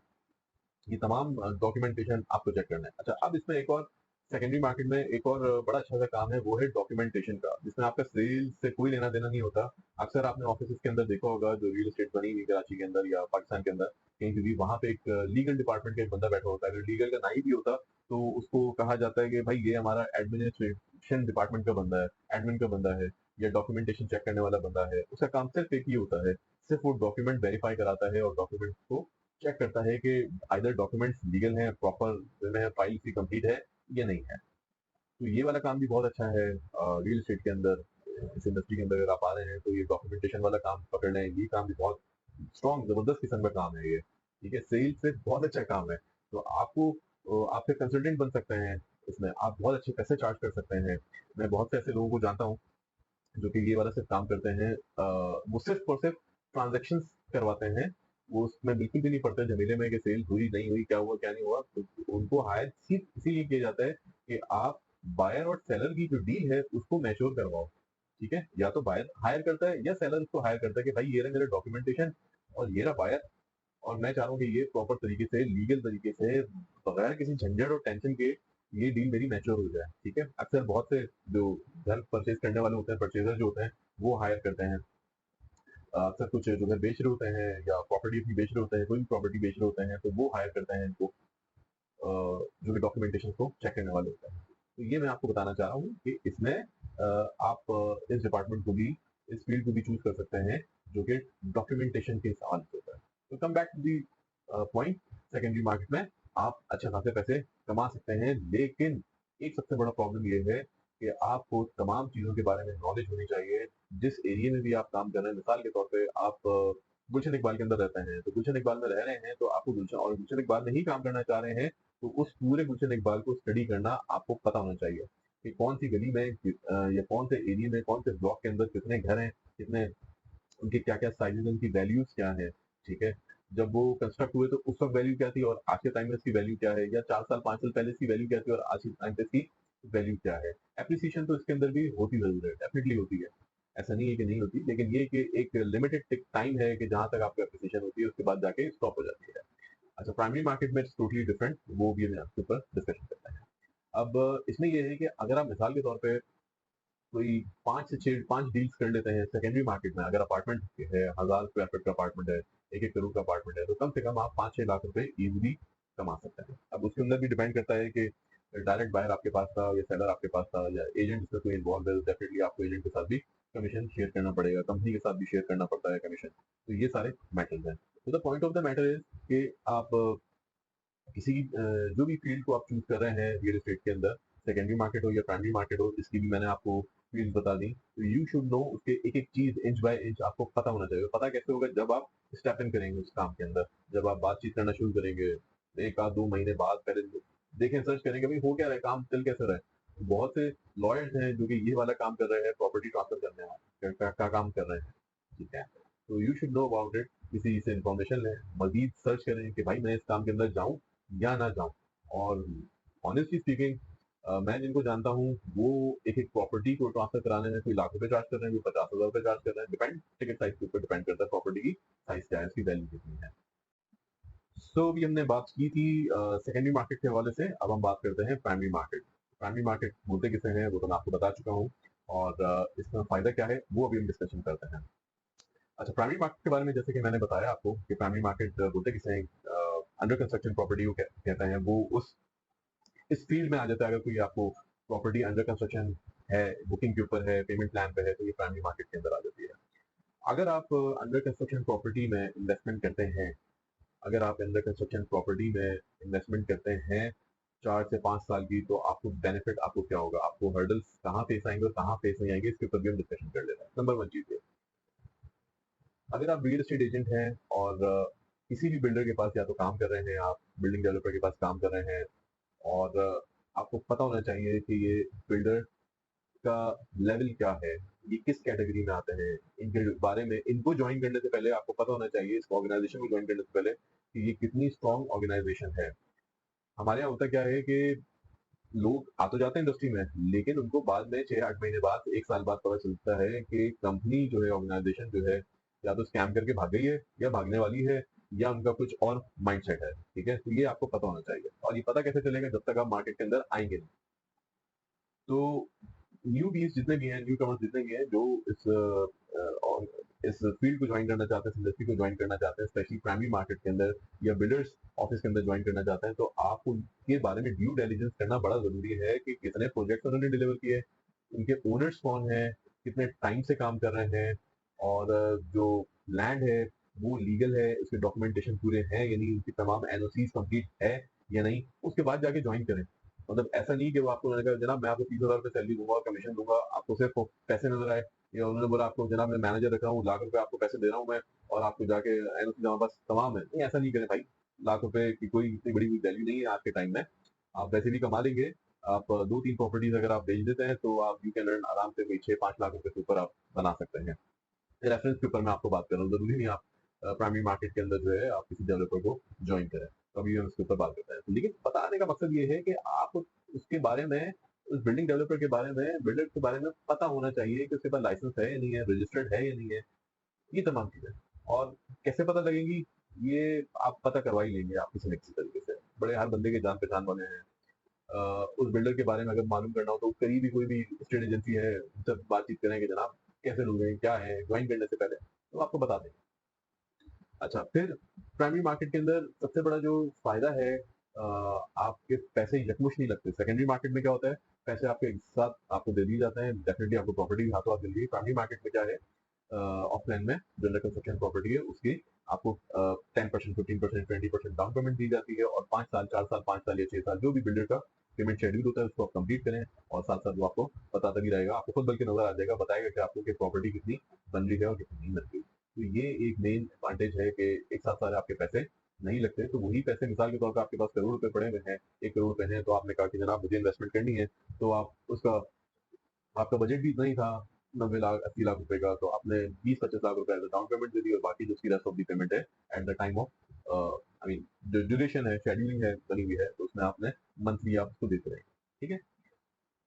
ये तमाम डॉक्यूमेंटेशन आपको चेक करना है। अच्छा, अब इसमें एक और सेकेंडरी मार्केट में एक और बड़ा अच्छा सा काम है, वो है डॉक्यूमेंटेशन का, जिसमें आपका सेल्स से कोई लेना-देना नहीं होता। अक्सर आपने ऑफिसेज़ के अंदर देखा होगा, जो रियल एस्टेट बनी हुई कराची के अंदर या पाकिस्तान के अंदर, कहीं पे भी वहाँ पे एक लीगल डिपार्टमेंट का एक बंदा बैठा होता है। अगर लीगल का नहीं भी होता, तो उसको कहा जाता है कि भाई ये हमारा एडमिनिस्ट्रेशन डिपार्टमेंट का बंदा है, एडमिन का बंदा है या डॉक्यूमेंटेशन चेक करने वाला बंदा है। उसका काम सिर्फ एक ही होता है, सिर्फ वो डॉक्यूमेंट वेरीफाई कराता है और डॉक्यूमेंट को चेक करता है कि आइदर डॉक्यूमेंट्स लीगल हैं, प्रॉपर में फाइल इसकी कंप्लीट है या नहीं है। तो ये वाला काम भी बहुत अच्छा है रियल एस्टेट के अंदर, इस इंडस्ट्री के अंदर अगर आप आ रहे हैं तो ये डॉक्यूमेंटेशन वाला काम पकड़ लें, ये काम भी बहुत स्ट्रॉन्ग ज़बरदस्त किस्म का काम है ये, ठीक है? सेल्स से बहुत अच्छा काम है। तो आपको आप फिर कंसल्टेंट बन सकते हैं इसमें, आप बहुत अच्छे पैसे चार्ज कर सकते हैं। मैं बहुत से ऐसे लोगों को जानता हूँ जो कि ये वाला सिर्फ काम करते हैं, वो सिर्फ और सिर्फ ट्रांजैक्शंस करवाते हैं। वो उसमें बिल्कुल भी नहीं पड़ते झमेले में कि सेल हुई, नहीं हुई, क्या हुआ, क्या नहीं हुआ। तो उनको हायर सिर्फ इसीलिए किया जाता है कि आप बायर और सेलर की जो डील है उसको मैच्योर करवाओ, ठीक है? या तो बायर हायर करता है या सेलर उसको हायर करता है कि भाई ये रहा मेरा डॉक्यूमेंटेशन और ये रहा बायर और मैं चाह रहा हूँ कि ये प्रॉपर तरीके से, लीगल तरीके से, बगैर किसी झंझट और टेंशन के ये डील मेरी मैच्योर हो जाए, ठीक है? अक्सर बहुत से जो घर परचेज़ करने वाले होते हैं, परचेज़र जो होते हैं, वो हायर करते हैं। अक्सर कुछ जो घर बेच रहे होते हैं या प्रॉपर्टी अपनी बेच रहे होते हैं, कोई भी प्रॉपर्टी बेच रहे होते हैं, तो वो हायर करते हैं इनको, जो कि डॉक्यूमेंटेशन को चेक करने वाले होते हैं। तो ये मैं आपको बताना चाह रहा हूँ कि इसमें आप इस डिपार्टमेंट को भी, इस फील्ड को भी चूज़ कर सकते हैं, जो कि डॉक्यूमेंटेशन के सवाल से होता है। तो come back to the point, secondary market में आप अच्छे खासे पैसे कमा सकते हैं, लेकिन एक सबसे बड़ा प्रॉब्लम ये है कि आपको तमाम चीज़ों के बारे में नॉलेज होनी चाहिए। जिस एरिया में भी आप काम कर रहे हैं, मिसाल के तौर पे आप गुलशन इकबाल के अंदर रहते हैं, तो गुलशन इकबाल में रह रहे हैं, तो आपको गुलशन इकबाल में ही काम करना चाह रहे हैं, तो उस पूरे गुलशन इकबाल को स्टडी करना आपको पता होना चाहिए कि कौन सी गली में या कौन से एरिया में, कौन से ब्लॉक के अंदर कितने घर हैं, कितने, उनके क्या-क्या साइज़ेज़, उनकी वैल्यूज़ क्या हैं, ठीक है? जब वो कंस्ट्रक्ट हुए तो उस वक़्त वैल्यू क्या थी और आज के टाइम में इसकी वैल्यू क्या है, या 4 साल, 5 साल पहले इसकी वैल्यू क्या थी और आज के टाइम पे इसकी वैल्यू क्या है? एप्रिसिएशन तो इसके अंदर भी होती ज़रूर है, डेफ़िनिटली होती है। ऐसा नहीं है कि नहीं होती, लेकिन ये है कि एक लिमिटेड टिक टाइम है कि जहाँ तक आपको एप्रिसिएशन होती है, उसके बाद जाके स्टॉप हो जाती है। अच्छा, प्राइमरी मार्केट में इट्स टोटली डिफरेंट, वो भी हम आपके ऊपर डिस्कशन करते हैं। अब इसमें ये है कि अगर आप मिसाल के तौर पे कोई 5 से 6 5 डील्स कर लेते हैं सेकेंडरी मार्केट में, अगर अपार्टमेंट है, 1000 स्क्वायर फीट का अपार्टमेंट है, 1-1 करोड़ का अपार्टमेंट है, तो कम से कम आप 5-6 लाख रुपए ईज़िली कमा सकते हैं। अब उसके अंदर भी डिपेंड करता है कि डायरेक्ट बायर आपके पास था या सेलर आपके पास था या एजेंट इसमें कोई इन्वॉल्व है, तो डेफिनिटली आपको एजेंट के साथ भी कमीशन शेयर करना पड़ेगा, कंपनी के साथ भी शेयर करना पड़ता है कमीशन। तो ये सारे मैटर्स हैं। तो the point of the matter is कि आप किसी जो भी फील्ड को आप चूज़ कर रहे हैं रियल एस्टेट के अंदर, सेकेंडरी मार्केट हो या प्राइमरी मार्केट हो, इसकी भी मैंने आपको फील्ड बता दी, तो यू शुड नो उसके एक-एक चीज़ इंच बाय इंच आपको पता होना चाहिए। पता कैसे होगा? जब आप स्टेप इन करेंगे उस काम के अंदर, जब आप बातचीत करना शुरू करेंगे, 1 आध 2 महीने बाद पहले देखें, सर्च करेंगे भाई हो क्या रहा है, काम चल कैसे रहा है। बहुत से लॉयर्स हैं जो कि ये वाला काम कर रहे हैं, प्रॉपर्टी ट्रांसफर करने वाला का काम कर रहे हैं, ठीक है? तो you should know about it, किसी से इन्फॉर्मेशन लें, मज़ीद सर्च करें कि भाई मैं इस काम के अंदर जाऊँ या ना जाऊँ। और हॉनेस्टली स्पीकिंग मैं जिनको जानता हूँ वो एक-एक प्रॉपर्टी को ट्रांसफर कराने में कोई लाख रुपए चार्ज कर रहे हैं, कोई 50,000 रुपए चार्ज कर रहे हैं, डिपेंड टिकट साइज़ के ऊपर डिपेंड करता है प्रॉपर्टी की साइज़ क्या है, उसकी वैल्यू कितनी है। सो अभी हमने बात की थी सेकेंडरी मार्केट के हवाले से, अब हम बात करते हैं प्राइमरी मार्केट। प्राइमरी मार्केट बोलते किसे हैं वो तो मैं आपको बता चुका हूँ, और इसका फ़ायदा क्या है वो अभी हम डिस्कशन करते हैं। अच्छा, प्राइमरी मार्केट के बारे में जैसे कि मैंने बताया आपको कि प्राइमरी मार्केट बोलते किसे हैं, अंडर कंस्ट्रक्शन प्रॉपर्टी को कहते हैं, वो उस इस फील्ड में आ जाता है। अगर कोई आपको प्रॉपर्टी अंडर कंस्ट्रक्शन है, बुकिंग के ऊपर है, पेमेंट प्लान पे है, तो ये प्राइमरी मार्केट के अंदर आ जाती है। अगर आप अंडर कंस्ट्रक्शन प्रॉपर्टी में इन्वेस्टमेंट करते हैं, अगर आप अंडर कंस्ट्रक्शन प्रॉपर्टी में इन्वेस्टमेंट करते हैं 4 से 5 साल की, तो आपको बेनिफिट आपको क्या होगा? आपको हर्डल्स कहाँ फेस आएँगे और कहाँ फेस नहीं आएँगे, इसके ऊपर भी हम डिस्कशन कर लेते हैं। नंबर 1 चीज़ ये, अगर आप रियल एस्टेट एजेंट हैं और किसी भी बिल्डर के पास या तो काम कर रहे हैं आप, बिल्डिंग डेवलपर के पास काम कर रहे हैं, और आपको पता होना चाहिए कि ये बिल्डर का लेवल क्या है, ये किस कैटेगरी में आते हैं, इनके बारे में, इनको ज्वाइन करने से पहले आपको पता होना चाहिए, इस ऑर्गेनाइजेशन को ज्वाइन करने से पहले, कि ये कितनी स्ट्रॉन्ग ऑर्गेनाइजेशन है। हमारे यहाँ होता क्या है कि लोग आ तो जाते हैं इंडस्ट्री में, लेकिन उनको बाद में 6-8 महीने बाद, 1 साल बाद पता चलता है कि कंपनी जो है, ऑर्गेनाइजेशन जो है, या तो स्कैम करके भाग गई है, या भागने वाली है, या उनका कुछ और माइंडसेट है, ठीक है? तो ये आपको पता होना चाहिए, और ये पता कैसे चलेगा? जब तक आप मार्केट के अंदर आएँगे नहीं। तो न्यूबीज़ जितने भी हैं, न्यूकमर्स जितने भी हैं, जो इस फील्ड को जॉइन करना चाहते हैं, इस इंडस्ट्री को जॉइन करना चाहते हैं, स्पेशली प्राइमरी मार्केट के अंदर या बिल्डर्स ऑफिस के अंदर जॉइन करना चाहते हैं, तो आपको उनके बारे में ड्यू डिलिजेंस करना बड़ा ज़रूरी है कि कितने प्रोजेक्ट्स उन्होंने डिलीवर किए, उनके ओनर्स कौन हैं, कितने टाइम से काम कर रहे हैं, और जो लैंड है, वो लीगल है, उसके डॉक्यूमेंटेशन पूरे हैं या नहीं, उनकी तमाम एनओसीज़ कंप्लीट है या नहीं, उसके बाद जाके जॉइन करें। मतलब ऐसा नहीं कि वो आपको, उन्होंने कहा जनाब मैं आपको 30,000 रुपए सैलरी दूँगा, कमीशन दूँगा, आपको सिर्फ पैसे नज़र आए, या उन्होंने बोला आपको जनाब मैं मैनेजर रख रहा हूँ, लाख रुपए आपको पैसे दे रहा हूँ मैं, और आपको जाके एनओसी जमा बस तमाम है। नहीं, ऐसा नहीं करें भाई। लाख रुपए की कोई इतनी बड़ी वैल्यू नहीं है आज के टाइम में। आप वैसे भी कमा लेंगे। आप 2-3 प्रॉपर्टीज़ अगर आप बेच देते हैं तो आप यू कैन अर्न आराम से कोई 6-5 लाख रुपए के ऊपर आप बना सकते हैं। रेफरेंस के ऊपर मैं आपको बात कर रहा हूँ, ज़रूरी नहीं आप प्राइमरी मार्केट के अंदर जो है आप किसी डेवलपर को जॉइन करें। तो अभी हम इसके ऊपर बात करते हैं। लेकिन बताने का मकसद ये है कि आप उसके बारे में, उस बिल्डिंग डेवलपर के बारे में, बिल्डर के बारे में पता होना चाहिए कि उसके पास लाइसेंस है या नहीं है, रजिस्टर्ड है या नहीं है, ये तमाम चीज़ें। और कैसे पता लगेंगी? ये आप पता करवा ही लेंगे आप किसी न किसी तरीके से। बड़े हर बंदे के जान-पहचान वाले हैं। उस बिल्डर के बारे में अगर मालूम करना हो तो करीबी कोई भी एस्टेट एजेंसी है, उनसे बातचीत करें कि जनाब कैसे लोग हैं, क्या है, ज्वाइन करने से पहले, तो आपको बता देंगे। अच्छा, फिर प्राइमरी मार्केट के अंदर सबसे बड़ा जो फ़ायदा है, आपके पैसे यकमुश्त नहीं लगते। सेकेंडरी मार्केट में क्या होता है, पैसे आपके एक साथ आपको दे दिए जाते हैं, डेफिनिटली आपको प्रॉपर्टी भी हाथों-हाथ मिल गई। प्राइमरी मार्केट में क्या है, ऑफलाइन में जो अंडर कंस्ट्रक्शन प्रॉपर्टी है उसकी आपको 10%, 15%, 20% डाउन पेमेंट दी जाती है, और 5 साल, 4 साल, 5 साल या 6 साल जो भी बिल्डर का पेमेंट शेड्यूल होता है उसको आप कंप्लीट करें, और साथ-साथ वो आपको बताता भी रहेगा, आपको खुद बल्कि नज़र आ जाएगा, बताएगा कि आपको कि प्रॉपर्टी कितनी बन रही है और कितनी नहीं बन रही। तो ये एक मेन एडवांटेज है कि एक साथ सारे आपके पैसे नहीं लगते। तो वही पैसे मिसाल के तौर पे आपके पास करोड़ रुपए पड़े हुए हैं, 1 करोड़ रुपए हैं, तो आपने कहा कि जनाब मुझे इन्वेस्टमेंट करनी है, तो आप उसका, आपका बजट भी इतना ही था 90 लाख 80 लाख रुपए का, तो आपने 20-25 लाख रुपए एज़ अ डाउन पेमेंट दे दी, और बाकी जो उसकी रेस्ट ऑफ द पेमेंट है at the time of I mean जो ड्यूरेशन है, शेड्यूलिंग है बनी हुई है, तो उसमें आपने मंथली आप उसको देते रहेंगे। ठीक है?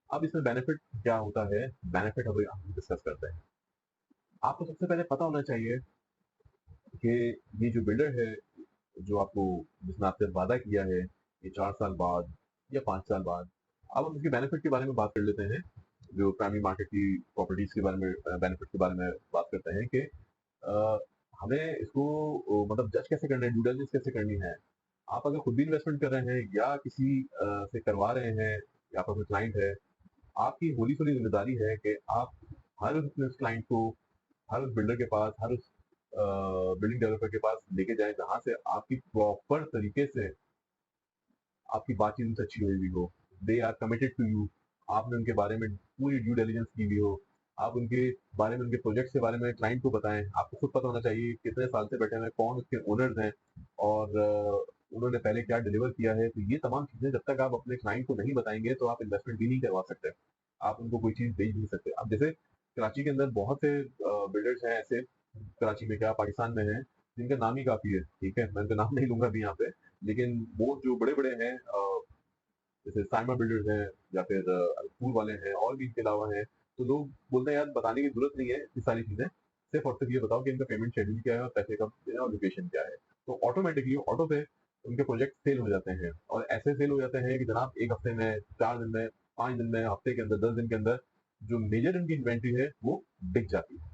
अब इसमें बेनिफिट क्या होता है? बेनिफिट अभी हम डिस्कस करते हैं। आपको सबसे पहले पता होना चाहिए कि ये जो बिल्डर है, जो आपको, जिसने आपसे वादा किया है, ये 4 साल बाद या 5 साल बाद, अब हम इसके बेनिफिट के बारे में बात कर लेते हैं। जो प्राइमरी मार्केट की प्रॉपर्टीज़ के बारे में, बेनिफिट के बारे में बात करते हैं कि अ, हमें इसको मतलब जज कैसे करना है, ड्यू डिलिजेंस कैसे करनी है। आप अगर खुद भी इन्वेस्टमेंट कर रहे हैं या किसी से करवा रहे हैं, या आपका कोई क्लाइंट है, आपकी होली-सोली ज़िम्मेदारी है कि आप हर उस क्लाइंट को, हर उस बिल्डर के पास, हर उस बिल्डिंग डेवलपर के पास लेके जाएँ जहाँ से आपकी प्रॉपर तरीके से आपकी बातचीत उनसे अच्छी हुई हुई हो। They are committed to you. आपने उनके बारे में पूरी ड्यू डिलिजेंस की हुई हो, आप उनके बारे में, उनके प्रोजेक्ट्स के बारे में क्लाइंट को बताएँ। आपको खुद पता होना चाहिए कितने साल से बैठे हुए हैं, कौन उसके ओनर्स हैं और उन्होंने पहले क्या डिलीवर किया है। तो ये तमाम चीज़ें जब तक आप अपने क्लाइंट को नहीं बताएँगे तो आप इन्वेस्टमेंट भी नहीं करवा सकते। आप उनको कोई चीज़ बेच नहीं सकते। अब जैसे कराची के अंदर बहुत से बिल्डर्स हैं ऐसे, कराची में क्या पाकिस्तान में हैं, जिनका नाम ही काफ़ी है, ठीक है? मैं उनका नाम नहीं लूँगा अभी यहाँ पे, लेकिन वो जो बड़े-बड़े हैं जैसे साइमा बिल्डर्स हैं या फिर फूल वाले हैं और भी इसके अलावा हैं, तो लोग बोलते हैं यार बताने की ज़रूरत नहीं है ये सारी चीज़ें, सिर्फ़ और सिर्फ़ ये बताओ कि इनका पेमेंट शेड्यूल क्या है और पैसे कब देना है और लोकेशन क्या है। तो ऑटोमैटिकली ऑटो पे उनके प्रोजेक्ट सेल हो जाते हैं और ऐसे सेल हो जाते हैं कि जनाब 1 हफ्ते में, 4 दिन में, 5 दिन में, हफ्ते के अंदर, 10 दिन के अंदर जो मेजर इनकी इन्वेंटरी है वो बिक जाती है,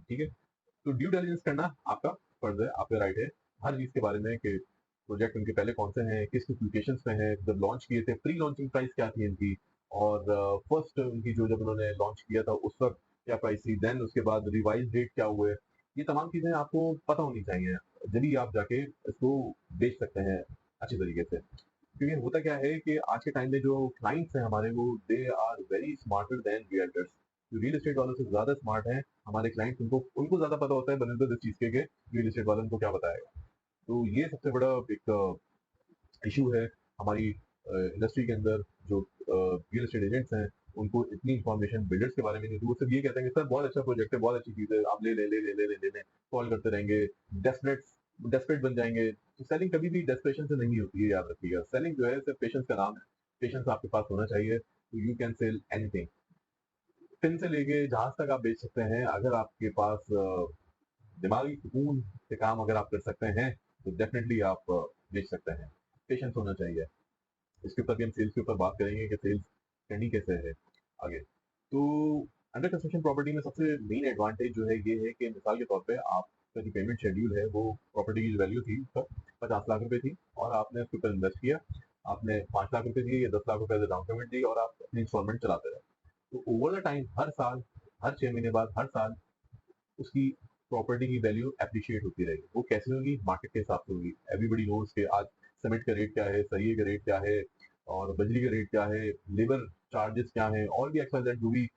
ठीक है? तो ड्यू डिलिजेंस करना आपका फर्ज है, आपका राइट है हर चीज के बारे में कि प्रोजेक्ट उनके पहले कौन से हैं, किस किस लोकेशंस में हैं, जब लॉन्च किए थे प्री लॉन्चिंग प्राइस क्या थी इनकी और फर्स्ट उनकी जो जब उन्होंने लॉन्च किया था उस वक्त क्या प्राइस थी, देन उसके बाद रिवाइज रेट क्या हुए, ये तमाम चीजें आपको पता होनी चाहिए जब आप जाके इसको बेच सकते हैं अच्छी तरीके से। क्योंकि होता क्या है कि आज के टाइम में जो क्लाइंट्स हैं हमारे वो they are very smarter than realtors. जो रियल एस्टेट वालों से ज्यादा स्मार्ट हैं हमारे क्लाइंट्स, उनको उनको ज्यादा पता होता है बनस्बत इस चीज के रियल एस्टेट वालों को क्या बताएगा। तो ये सबसे बड़ा एक इशू है हमारी इंडस्ट्री के अंदर। जो रियल एस्टेट एजेंट्स हैं उनको इतनी इन्फॉर्मेशन बिल्डर्स के बारे में नहीं होती। वो सिर्फ ये कहते हैं कि सर बहुत अच्छा प्रोजेक्ट है, बहुत अच्छी चीज है, आप ले ले ले ले ले ले ले ले कॉल करते रहेंगे, डेस्परेट डेस्परेट बन जाएंगे। तो सेलिंग कभी भी डेस्परेशन से नहीं होती है, याद रखिएगा। सेलिंग जो है सिर्फ पेशेंस का नाम है। पेशेंस आपके पास होना चाहिए तो you can sell anything. Pin से लेके जहाज तक आप बेच सकते हैं अगर आपके पास दिमागी सुकून से काम अगर आप कर सकते हैं तो डेफिनेटली आप बेच सकते हैं। पेशेंस होना चाहिए। इसके ऊपर भी हम सेल्स के ऊपर बात करेंगे कि सेल्स करनी कैसे है आगे। तो अंडर कंस्ट्रक्शन प्रॉपर्टी में सबसे मेन एडवांटेज जो है ये है कि मिसाल के तौर पे आपका जो पेमेंट शेड्यूल है वो प्रॉपर्टी की जो वैल्यू थी उसका 50 लाख रुपए थी और आपने उसके ऊपर इन्वेस्ट किया। आपने 5 लाख रुपए दिए या 10 लाख रुपए डाउन पेमेंट दी और आप अपनी इंस्टॉलमेंट चलाते रहे। तो ओवर द टाइम हर साल, हर 6 महीने बाद, हर साल उसकी प्रॉपर्टी की वैल्यू एप्रिशिएट होती रहेगी। वो कैसे होगी? मार्केट के हिसाब से होगी। एवरीबॉडी नोज के आज सीमेंट का रेट क्या है, सरिये का रेट क्या है और बजरी का रेट क्या है, लेबर चार्जेस क्या है और भी एक्सवाइजेड जो भी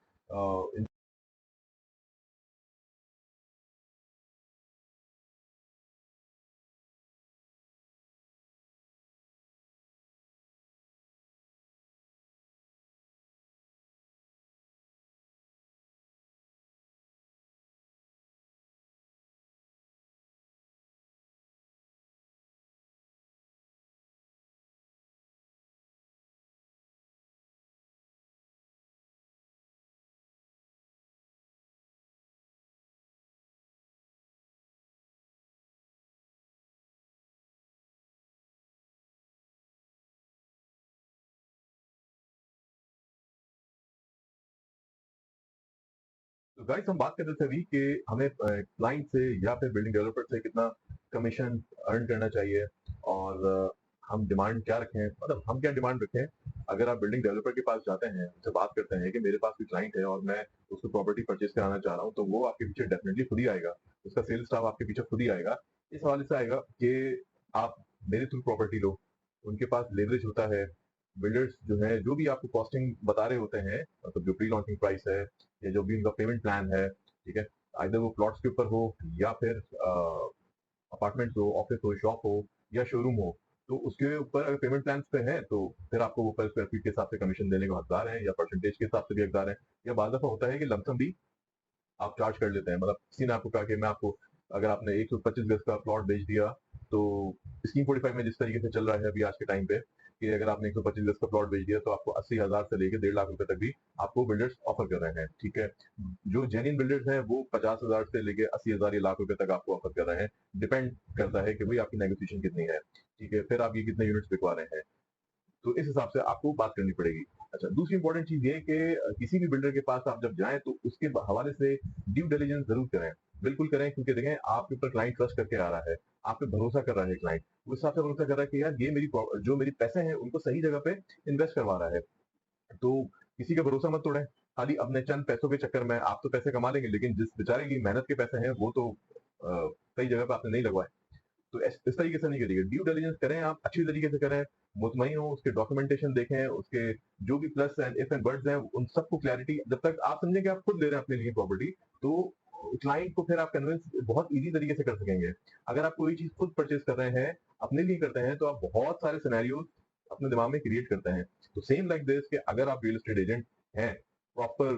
तो गाइस हम बात कर रहे थे अभी कि हमें क्लाइंट से या फिर बिल्डिंग डेवलपर से कितना कमीशन अर्न करना चाहिए और हम डिमांड क्या रखें, मतलब हम क्या डिमांड रखें। अगर आप बिल्डिंग डेवलपर के पास जाते हैं, उनसे बात करते हैं कि मेरे पास कोई क्लाइंट है और मैं उसको प्रॉपर्टी परचेज कराना चाह रहा हूँ, तो वो आपके पीछे डेफिनेटली खुद ही आएगा। उसका सेल्स स्टाफ आपके पीछे खुद ही आएगा। इस हवाले से आएगा कि आप मेरे थ्रू प्रॉपर्टी लो। उनके पास लेवरेज होता है। बिल्डर्स जो है जो भी आपको कॉस्टिंग बता रहे होते हैं, मतलब जो प्री लॉन्चिंग प्राइस है या जो भी उनका पेमेंट प्लान है, ठीक है, आइदर वो प्लॉट्स के ऊपर हो या फिर अपार्टमेंट्स हो, ऑफिस हो, शॉप हो या शोरूम हो, तो उसके ऊपर अगर पेमेंट प्लान पे है तो फिर आपको वो पर स्क्वायर फीट के हिसाब से कमीशन देने को हकदार है या परसेंटेज के हिसाब से भी हकदार है। या बाद दफा होता है कि लमसम भी आप चार्ज कर लेते हैं। मतलब किसी ने आपको कहा कि मैं आपको, अगर आपने 125 गज का प्लॉट बेच दिया तो स्कीम 45 में जिस तरीके से चल रहा है अभी आज के टाइम पे कि अगर आपने 125 गज का प्लॉट बेच दिया तो आपको 80,000 से लेकर 1.5 लाख रुपए तक भी आपको बिल्डर्स ऑफर कर रहे हैं, ठीक है। जो जेन्युइन बिल्डर्स हैं वो 50,000 से लेकर 80,000 या लाख रुपए तक आपको ऑफर कर रहे हैं। डिपेंड करता है कि भाई आपकी नेगोशिएशन कितनी है, ठीक है, फिर आप ये कितने यूनिट्स बिकवा रहे हैं, तो इस हिसाब से आपको बात करनी पड़ेगी। अच्छा, दूसरी इंपॉर्टेंट चीज ये है कि किसी भी बिल्डर के पास आप जब जाएं तो उसके हवाले से ड्यू डिलिजेंस जरूर करें। बिल्कुल करें, क्योंकि देखें आपके ऊपर क्लाइंट ट्रस्ट करके आ रहा है, आप पे भरोसा कर रहा है क्लाइंट, उस हिसाब से भरोसा कर रहा है कि यार ये मेरी जो मेरी पैसे हैं उनको सही जगह पे इन्वेस्ट करवा रहा है। तो किसी का भरोसा मत तोड़ें खाली अपने चंद पैसों के चक्कर में। आप तो पैसे कमा लेंगे लेकिन जिस बेचारे की मेहनत के पैसे हैं वो तो कई जगह पे आपने नहीं लगवाए। तो इस तरीके से नहीं करिएगा। ड्यू डिलिजेंस करें आप, अच्छी तरीके से करें, मुतमईन हो, उसके डॉक्यूमेंटेशन देखें, उसके जो भी plus and if and buts हैं उन सबको क्लैरिटी, जब तक आप समझें कि आप खुद ले रहे हैं अपने लिए प्रॉपर्टी, तो क्लाइंट को फिर आप कन्विंस बहुत इजी तरीके से कर सकेंगे। अगर आप कोई चीज खुद परचेज कर रहे हैं, अपने लिए करते हैं, तो आप बहुत सारे सिनेरियोज अपने दिमाग में क्रिएट करते हैं। तो सेम लाइक दिस कि अगर आप रियल एस्टेट एजेंट हैं, प्रॉपर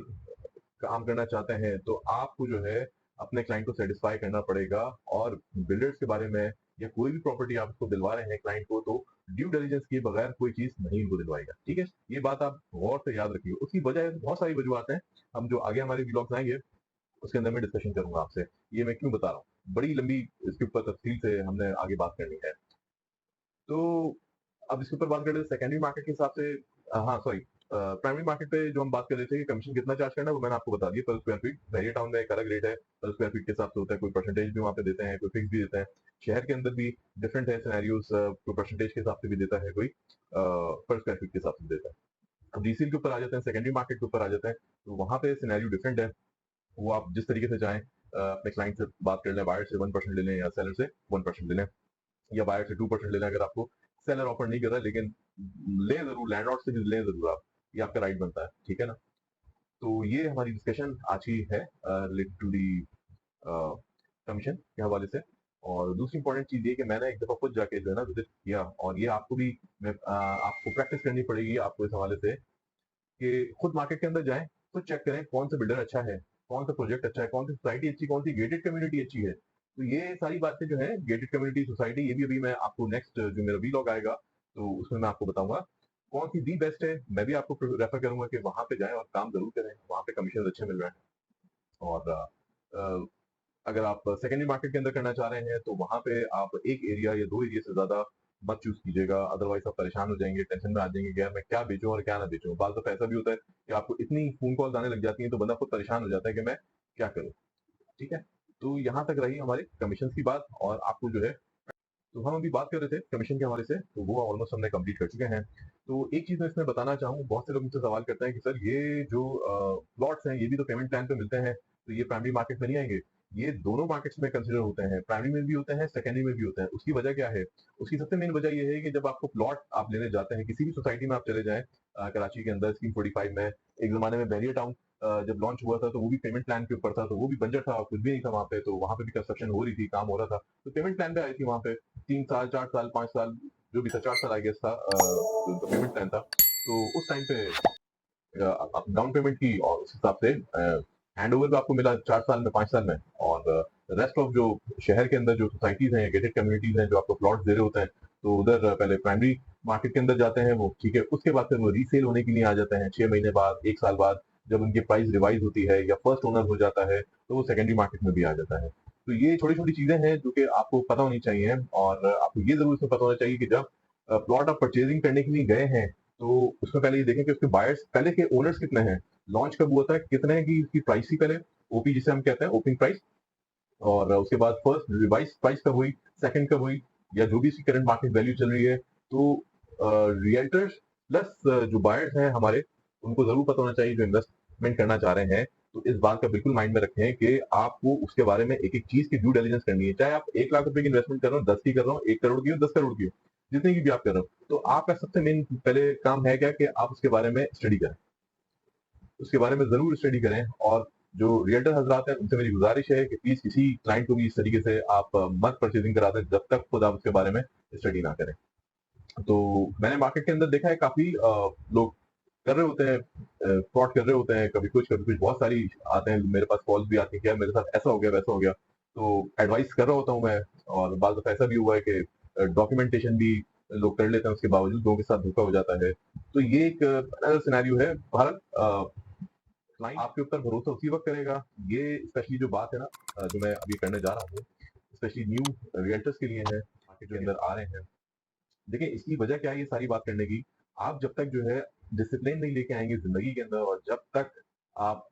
काम करना चाहते हैं, तो आपको जो है अपने क्लाइंट को सेटिस्फाई करना पड़ेगा। और बिल्डर्स के बारे में या कोई भी प्रॉपर्टी आप उसको दिलवा रहे हैं क्लाइंट को, तो ड्यू डिलिजेंस किए बगैर कोई चीज नहीं इनको दिलवाएगा। ठीक है, ये बात आप गौर से याद रखिए। उसकी वजह बहुत सारी वजूहत हैं, हम जो आगे हमारे व्लॉग्स आएंगे उसके अंदर मैं डिस्कशन करूंगा आपसे, ये मैं क्यों बता रहा हूँ, बड़ी लंबी इसके ऊपर तफसील से हमने आगे बात करनी है। तो अब इसके ऊपर बात कर रहे थे सेकेंडरी मार्केट के हिसाब से। हाँ सॉरी, प्राइमरी मार्केट पे जो हम बात कर रहे थे कि कमीशन कितना चार्ज करना है, वो मैंने आपको बता दिया। पर स्क्वायर फीट वेरिया टाउन में एक अलग रेट है, पर स्क्वायर फीट के हिसाब से होता है। कोई परसेंटेज भी वहाँ पे देते हैं, कोई फिक्स भी देते हैं। शहर के अंदर भी डिफरेंट है सिनेरियोज, कोई परसेंटेज के हिसाब से भी देता है, कोई पर स्क्वायर फीट के हिसाब से देता है। अब डीसीएल के ऊपर आ जाते हैं, सेकेंडरी मार्केट के ऊपर आ जाते हैं, तो वहाँ पे सिनेरियो डिफरेंट है। वो आप जिस तरीके से चाहें अपने क्लाइंट से बात कर लें, बायर से 1% ले लें या सेलर से 1% ले लें, या बायर से 2% ले लें। अगर आपको सेलर ऑफर नहीं कर रहा है, लेकिन ले जरूर, लैंडलॉर्ड से भी ले जरूर आप, ये आपका राइट बनता है। ठीक है ना। तो ये हमारी डिस्कशन आज की है रिलेटेड टू दी कमीशन के हवाले से। और दूसरी इंपॉर्टेंट चीज ये कि मैंने एक दफा खुद जाके जो है ना विजिट किया, और ये आपको भी आपको प्रैक्टिस करनी पड़ेगी आपको इस हवाले से, कि खुद मार्केट के अंदर जाएं, खुद चेक करें कौन सा बिल्डर अच्छा है, कौन सा प्रोजेक्ट अच्छा है, कौन सी सोसाइटी अच्छी, कौन सी गेटेड कम्युनिटी अच्छी है। तो ये सारी बातें जो है, गेटेड कम्युनिटी, सोसाइटी, ये भी अभी मैं आपको नेक्स्ट जो मेरा वीलॉग आएगा तो उसमें मैं आपको बताऊंगा कौन सी दी बेस्ट है। मैं भी आपको रेफर करूंगा कि वहां पे जाएं और काम जरूर करें, वहां पे कमीशन अच्छे मिल रहे हैं। और अगर आप सेकेंडरी मार्केट के अंदर करना चाह रहे हैं, तो वहां पे आप एक एरिया या दो एरिया से ज्यादा मत चूज कीजिएगा, अदरवाइज आप परेशान हो जाएंगे, टेंशन में आ जाएंगे कि यार मैं क्या बेचूं और क्या ना बेचूं। बाल तो ऐसा भी होता है कि आपको इतनी फोन कॉल्स आने लग जाती हैं, तो बंदा खुद परेशान हो जाता है कि मैं क्या करूं। ठीक है, तो यहाँ तक रही हमारी कमीशन की बात। और आपको जो है, तो हम अभी बात कर रहे थे कमीशन के हवाले से, तो वो ऑलमोस्ट हमने कंप्लीट कर चुके हैं। तो एक चीज मैं इसमें बताना चाहूँ, बहुत से लोग मुझसे सवाल करते हैं कि सर ये जो प्लॉट्स हैं, ये भी तो पेमेंट प्लान पे मिलते हैं, तो ये प्राइमरी मार्केट में नहीं आएंगे? ये दोनों मार्केट्स में कंसिडर होते हैं, प्राइमरी में भी होते हैं, सेकेंडरी में भी होते हैं। उसकी वजह क्या है? उसकी सबसे मेन वजह ये है कि जब आपको प्लॉट आप लेने जाते हैं, किसी भी सोसाइटी में आप चले जाएं, कराची के अंदर स्कीम 45 में, एक जमाने में बैरियर टाउन जब लॉन्च हुआ था, तो वो भी पेमेंट प्लान के ऊपर था, तो वो भी बंजर था, कुछ भी नहीं था वहाँ पे। तो वहाँ पे भी कंस्ट्रक्शन हो रही थी, काम हो रहा था, तो पेमेंट प्लान पे आई थी वहाँ पे 3 साल, 4 साल, 5 साल, जो भी था, 4 साल आई गेस था जो उनका पेमेंट प्लान था। तो उस टाइम पे डाउन पेमेंट की और उस हिसाब से हैंड ओवर भी आपको मिला 4 साल में, 5 साल में। और रेस्ट ऑफ जो शहर के अंदर जो सोसाइटीज हैं, गेटेड कम्युनिटीज हैं, जो आपको प्लॉट दे रहे होते हैं, तो उधर पहले प्राइमरी मार्केट के अंदर जाते हैं वो, ठीक है। उसके बाद फिर वो रीसेल होने के लिए आ जाते हैं 6 महीने बाद, 1 साल बाद, जब उनकी प्राइस रिवाइज होती है या फर्स्ट ओनर हो जाता है, तो वो सेकेंडरी मार्केट में भी आ जाता है। तो ये छोटी छोटी चीजें हैं जो कि आपको पता होनी चाहिए। और आपको ये जरूर इसमें पता होना चाहिए कि जब प्लॉट आप परचेजिंग करने के लिए गए हैं, तो उसमें पहले ये देखें कि उसके बायर्स, पहले के ओनर्स कितने हैं, लॉन्च कब हुआ था, कितने की उसकी प्राइस थी पहले, ओपी जिसे हम कहते हैं, ओपनिंग प्राइस। और उसके बाद फर्स्ट रिवाइज प्राइस कब हुई, सेकंड कब हुई, या जो भी इसकी करंट मार्केट वैल्यू चल रही है। तो रियल्टर्स प्लस जो बायर्स हैं हमारे, उनको जरूर पता होना चाहिए जो इन्वेस्टमेंट करना चाह रहे हैं। तो इस बात का बिल्कुल माइंड में रखें कि आपको उसके बारे में एक एक चीज की ड्यू डिलिजेंस करनी है। चाहे आप 1 लाख रुपए की इन्वेस्टमेंट कर रहे हो, 10 की कर रहे हो, 1 करोड़ की हो, 10 करोड़ की हो, जितनी की भी आप कर रहे हो, तो आपका सबसे मेन पहले काम है क्या, कि आप उसके बारे में स्टडी करें, उसके बारे में जरूर स्टडी करें। और जो रियल्टर हजरात हैं, उनसे मेरी गुजारिश है कि प्लीज किसी क्लाइंट को भी इस तरीके से आप मत परचेजिंग करा दें जब तक खुद आप उसके बारे में स्टडी ना करें। तो मैंने मार्केट के अंदर देखा है, काफी लोग कर रहे होते हैं, फ्रॉड कर रहे होते हैं, कभी कुछ बहुत सारी आते हैं, मेरे पास कॉल्स भी आती है कि यार मेरे साथ ऐसा हो गया, वैसा हो गया। तो एडवाइस कर रहा होता हूँ मैं। और बाद दफा ऐसा भी हुआ है कि डॉक्यूमेंटेशन भी लोग कर लेते हैं, उसके बावजूद लोगों के साथ धोखा हो जाता है। तो ये एक अलग सिनेरियो है। भारत क्लाइंट आपके ऊपर भरोसा उसी वक्त करेगा, ये स्पेशली जो बात है ना, जो मैं अभी करने जा रहा हूँ, स्पेशली न्यू रियल्टर्स के लिए है, मार्केट के अंदर आ रहे हैं। देखिए इसकी वजह क्या है ये सारी बात करने की, आप जब तक जो है डिसिप्लिन नहीं लेके आएंगे जिंदगी के अंदर, और जब तक आप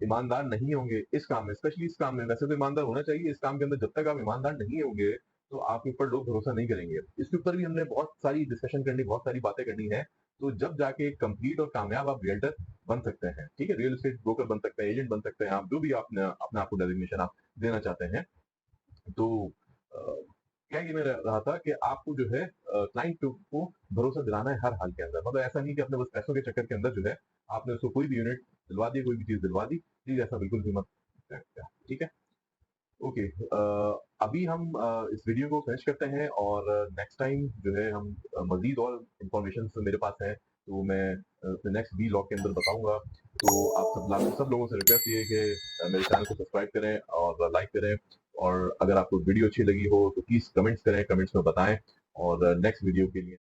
ईमानदार नहीं होंगे इस काम में, स्पेशली इस काम में, वैसे तो ईमानदार होना चाहिए इस काम के अंदर, जब तक आप ईमानदार नहीं होंगे, तो आपके ऊपर लोग भरोसा नहीं करेंगे। इसके ऊपर भी हमने बहुत सारी डिस्कशन करनी, बहुत सारी बातें करनी है। तो जब जाके कंप्लीट और कामयाब आप रियल्टर बन सकते हैं, ठीक है, रियल एस्टेट ब्रोकर बन सकते हैं, एजेंट बन सकते हैं, आप जो भी अपने अपने आप को डेजिग्नेशन आप देना चाहते हैं। तो क्या ये मैं रहा था कि आपको जो है क्लाइंट को भरोसा दिलाना है हर हाल के अंदर। मतलब ऐसा नहीं कि अपने बस पैसों के चक्कर के अंदर जो है आपने उसको कोई भी यूनिट दिलवा दिया, कोई भी चीज़ दिलवा दी। प्लीज़ ऐसा बिल्कुल भी मत करें, ठीक है? ओके, अभी हम इस वीडियो को फिनिश करते हैं और नेक्स्ट टाइम जो है हम मज़ीद और इन्फॉर्मेशन मेरे पास है, तो मैं नेक्स्ट वीलॉग के अंदर बताऊँगा। तो आप सब लोगों से रिक्वेस्ट ये है कि मेरे चैनल को सब्सक्राइब करें और लाइक करें, और अगर आपको वीडियो अच्छी लगी हो तो प्लीज़ कमेंट्स करें, कमेंट्स में बताएँ, और नेक्स्ट वीडियो के लिए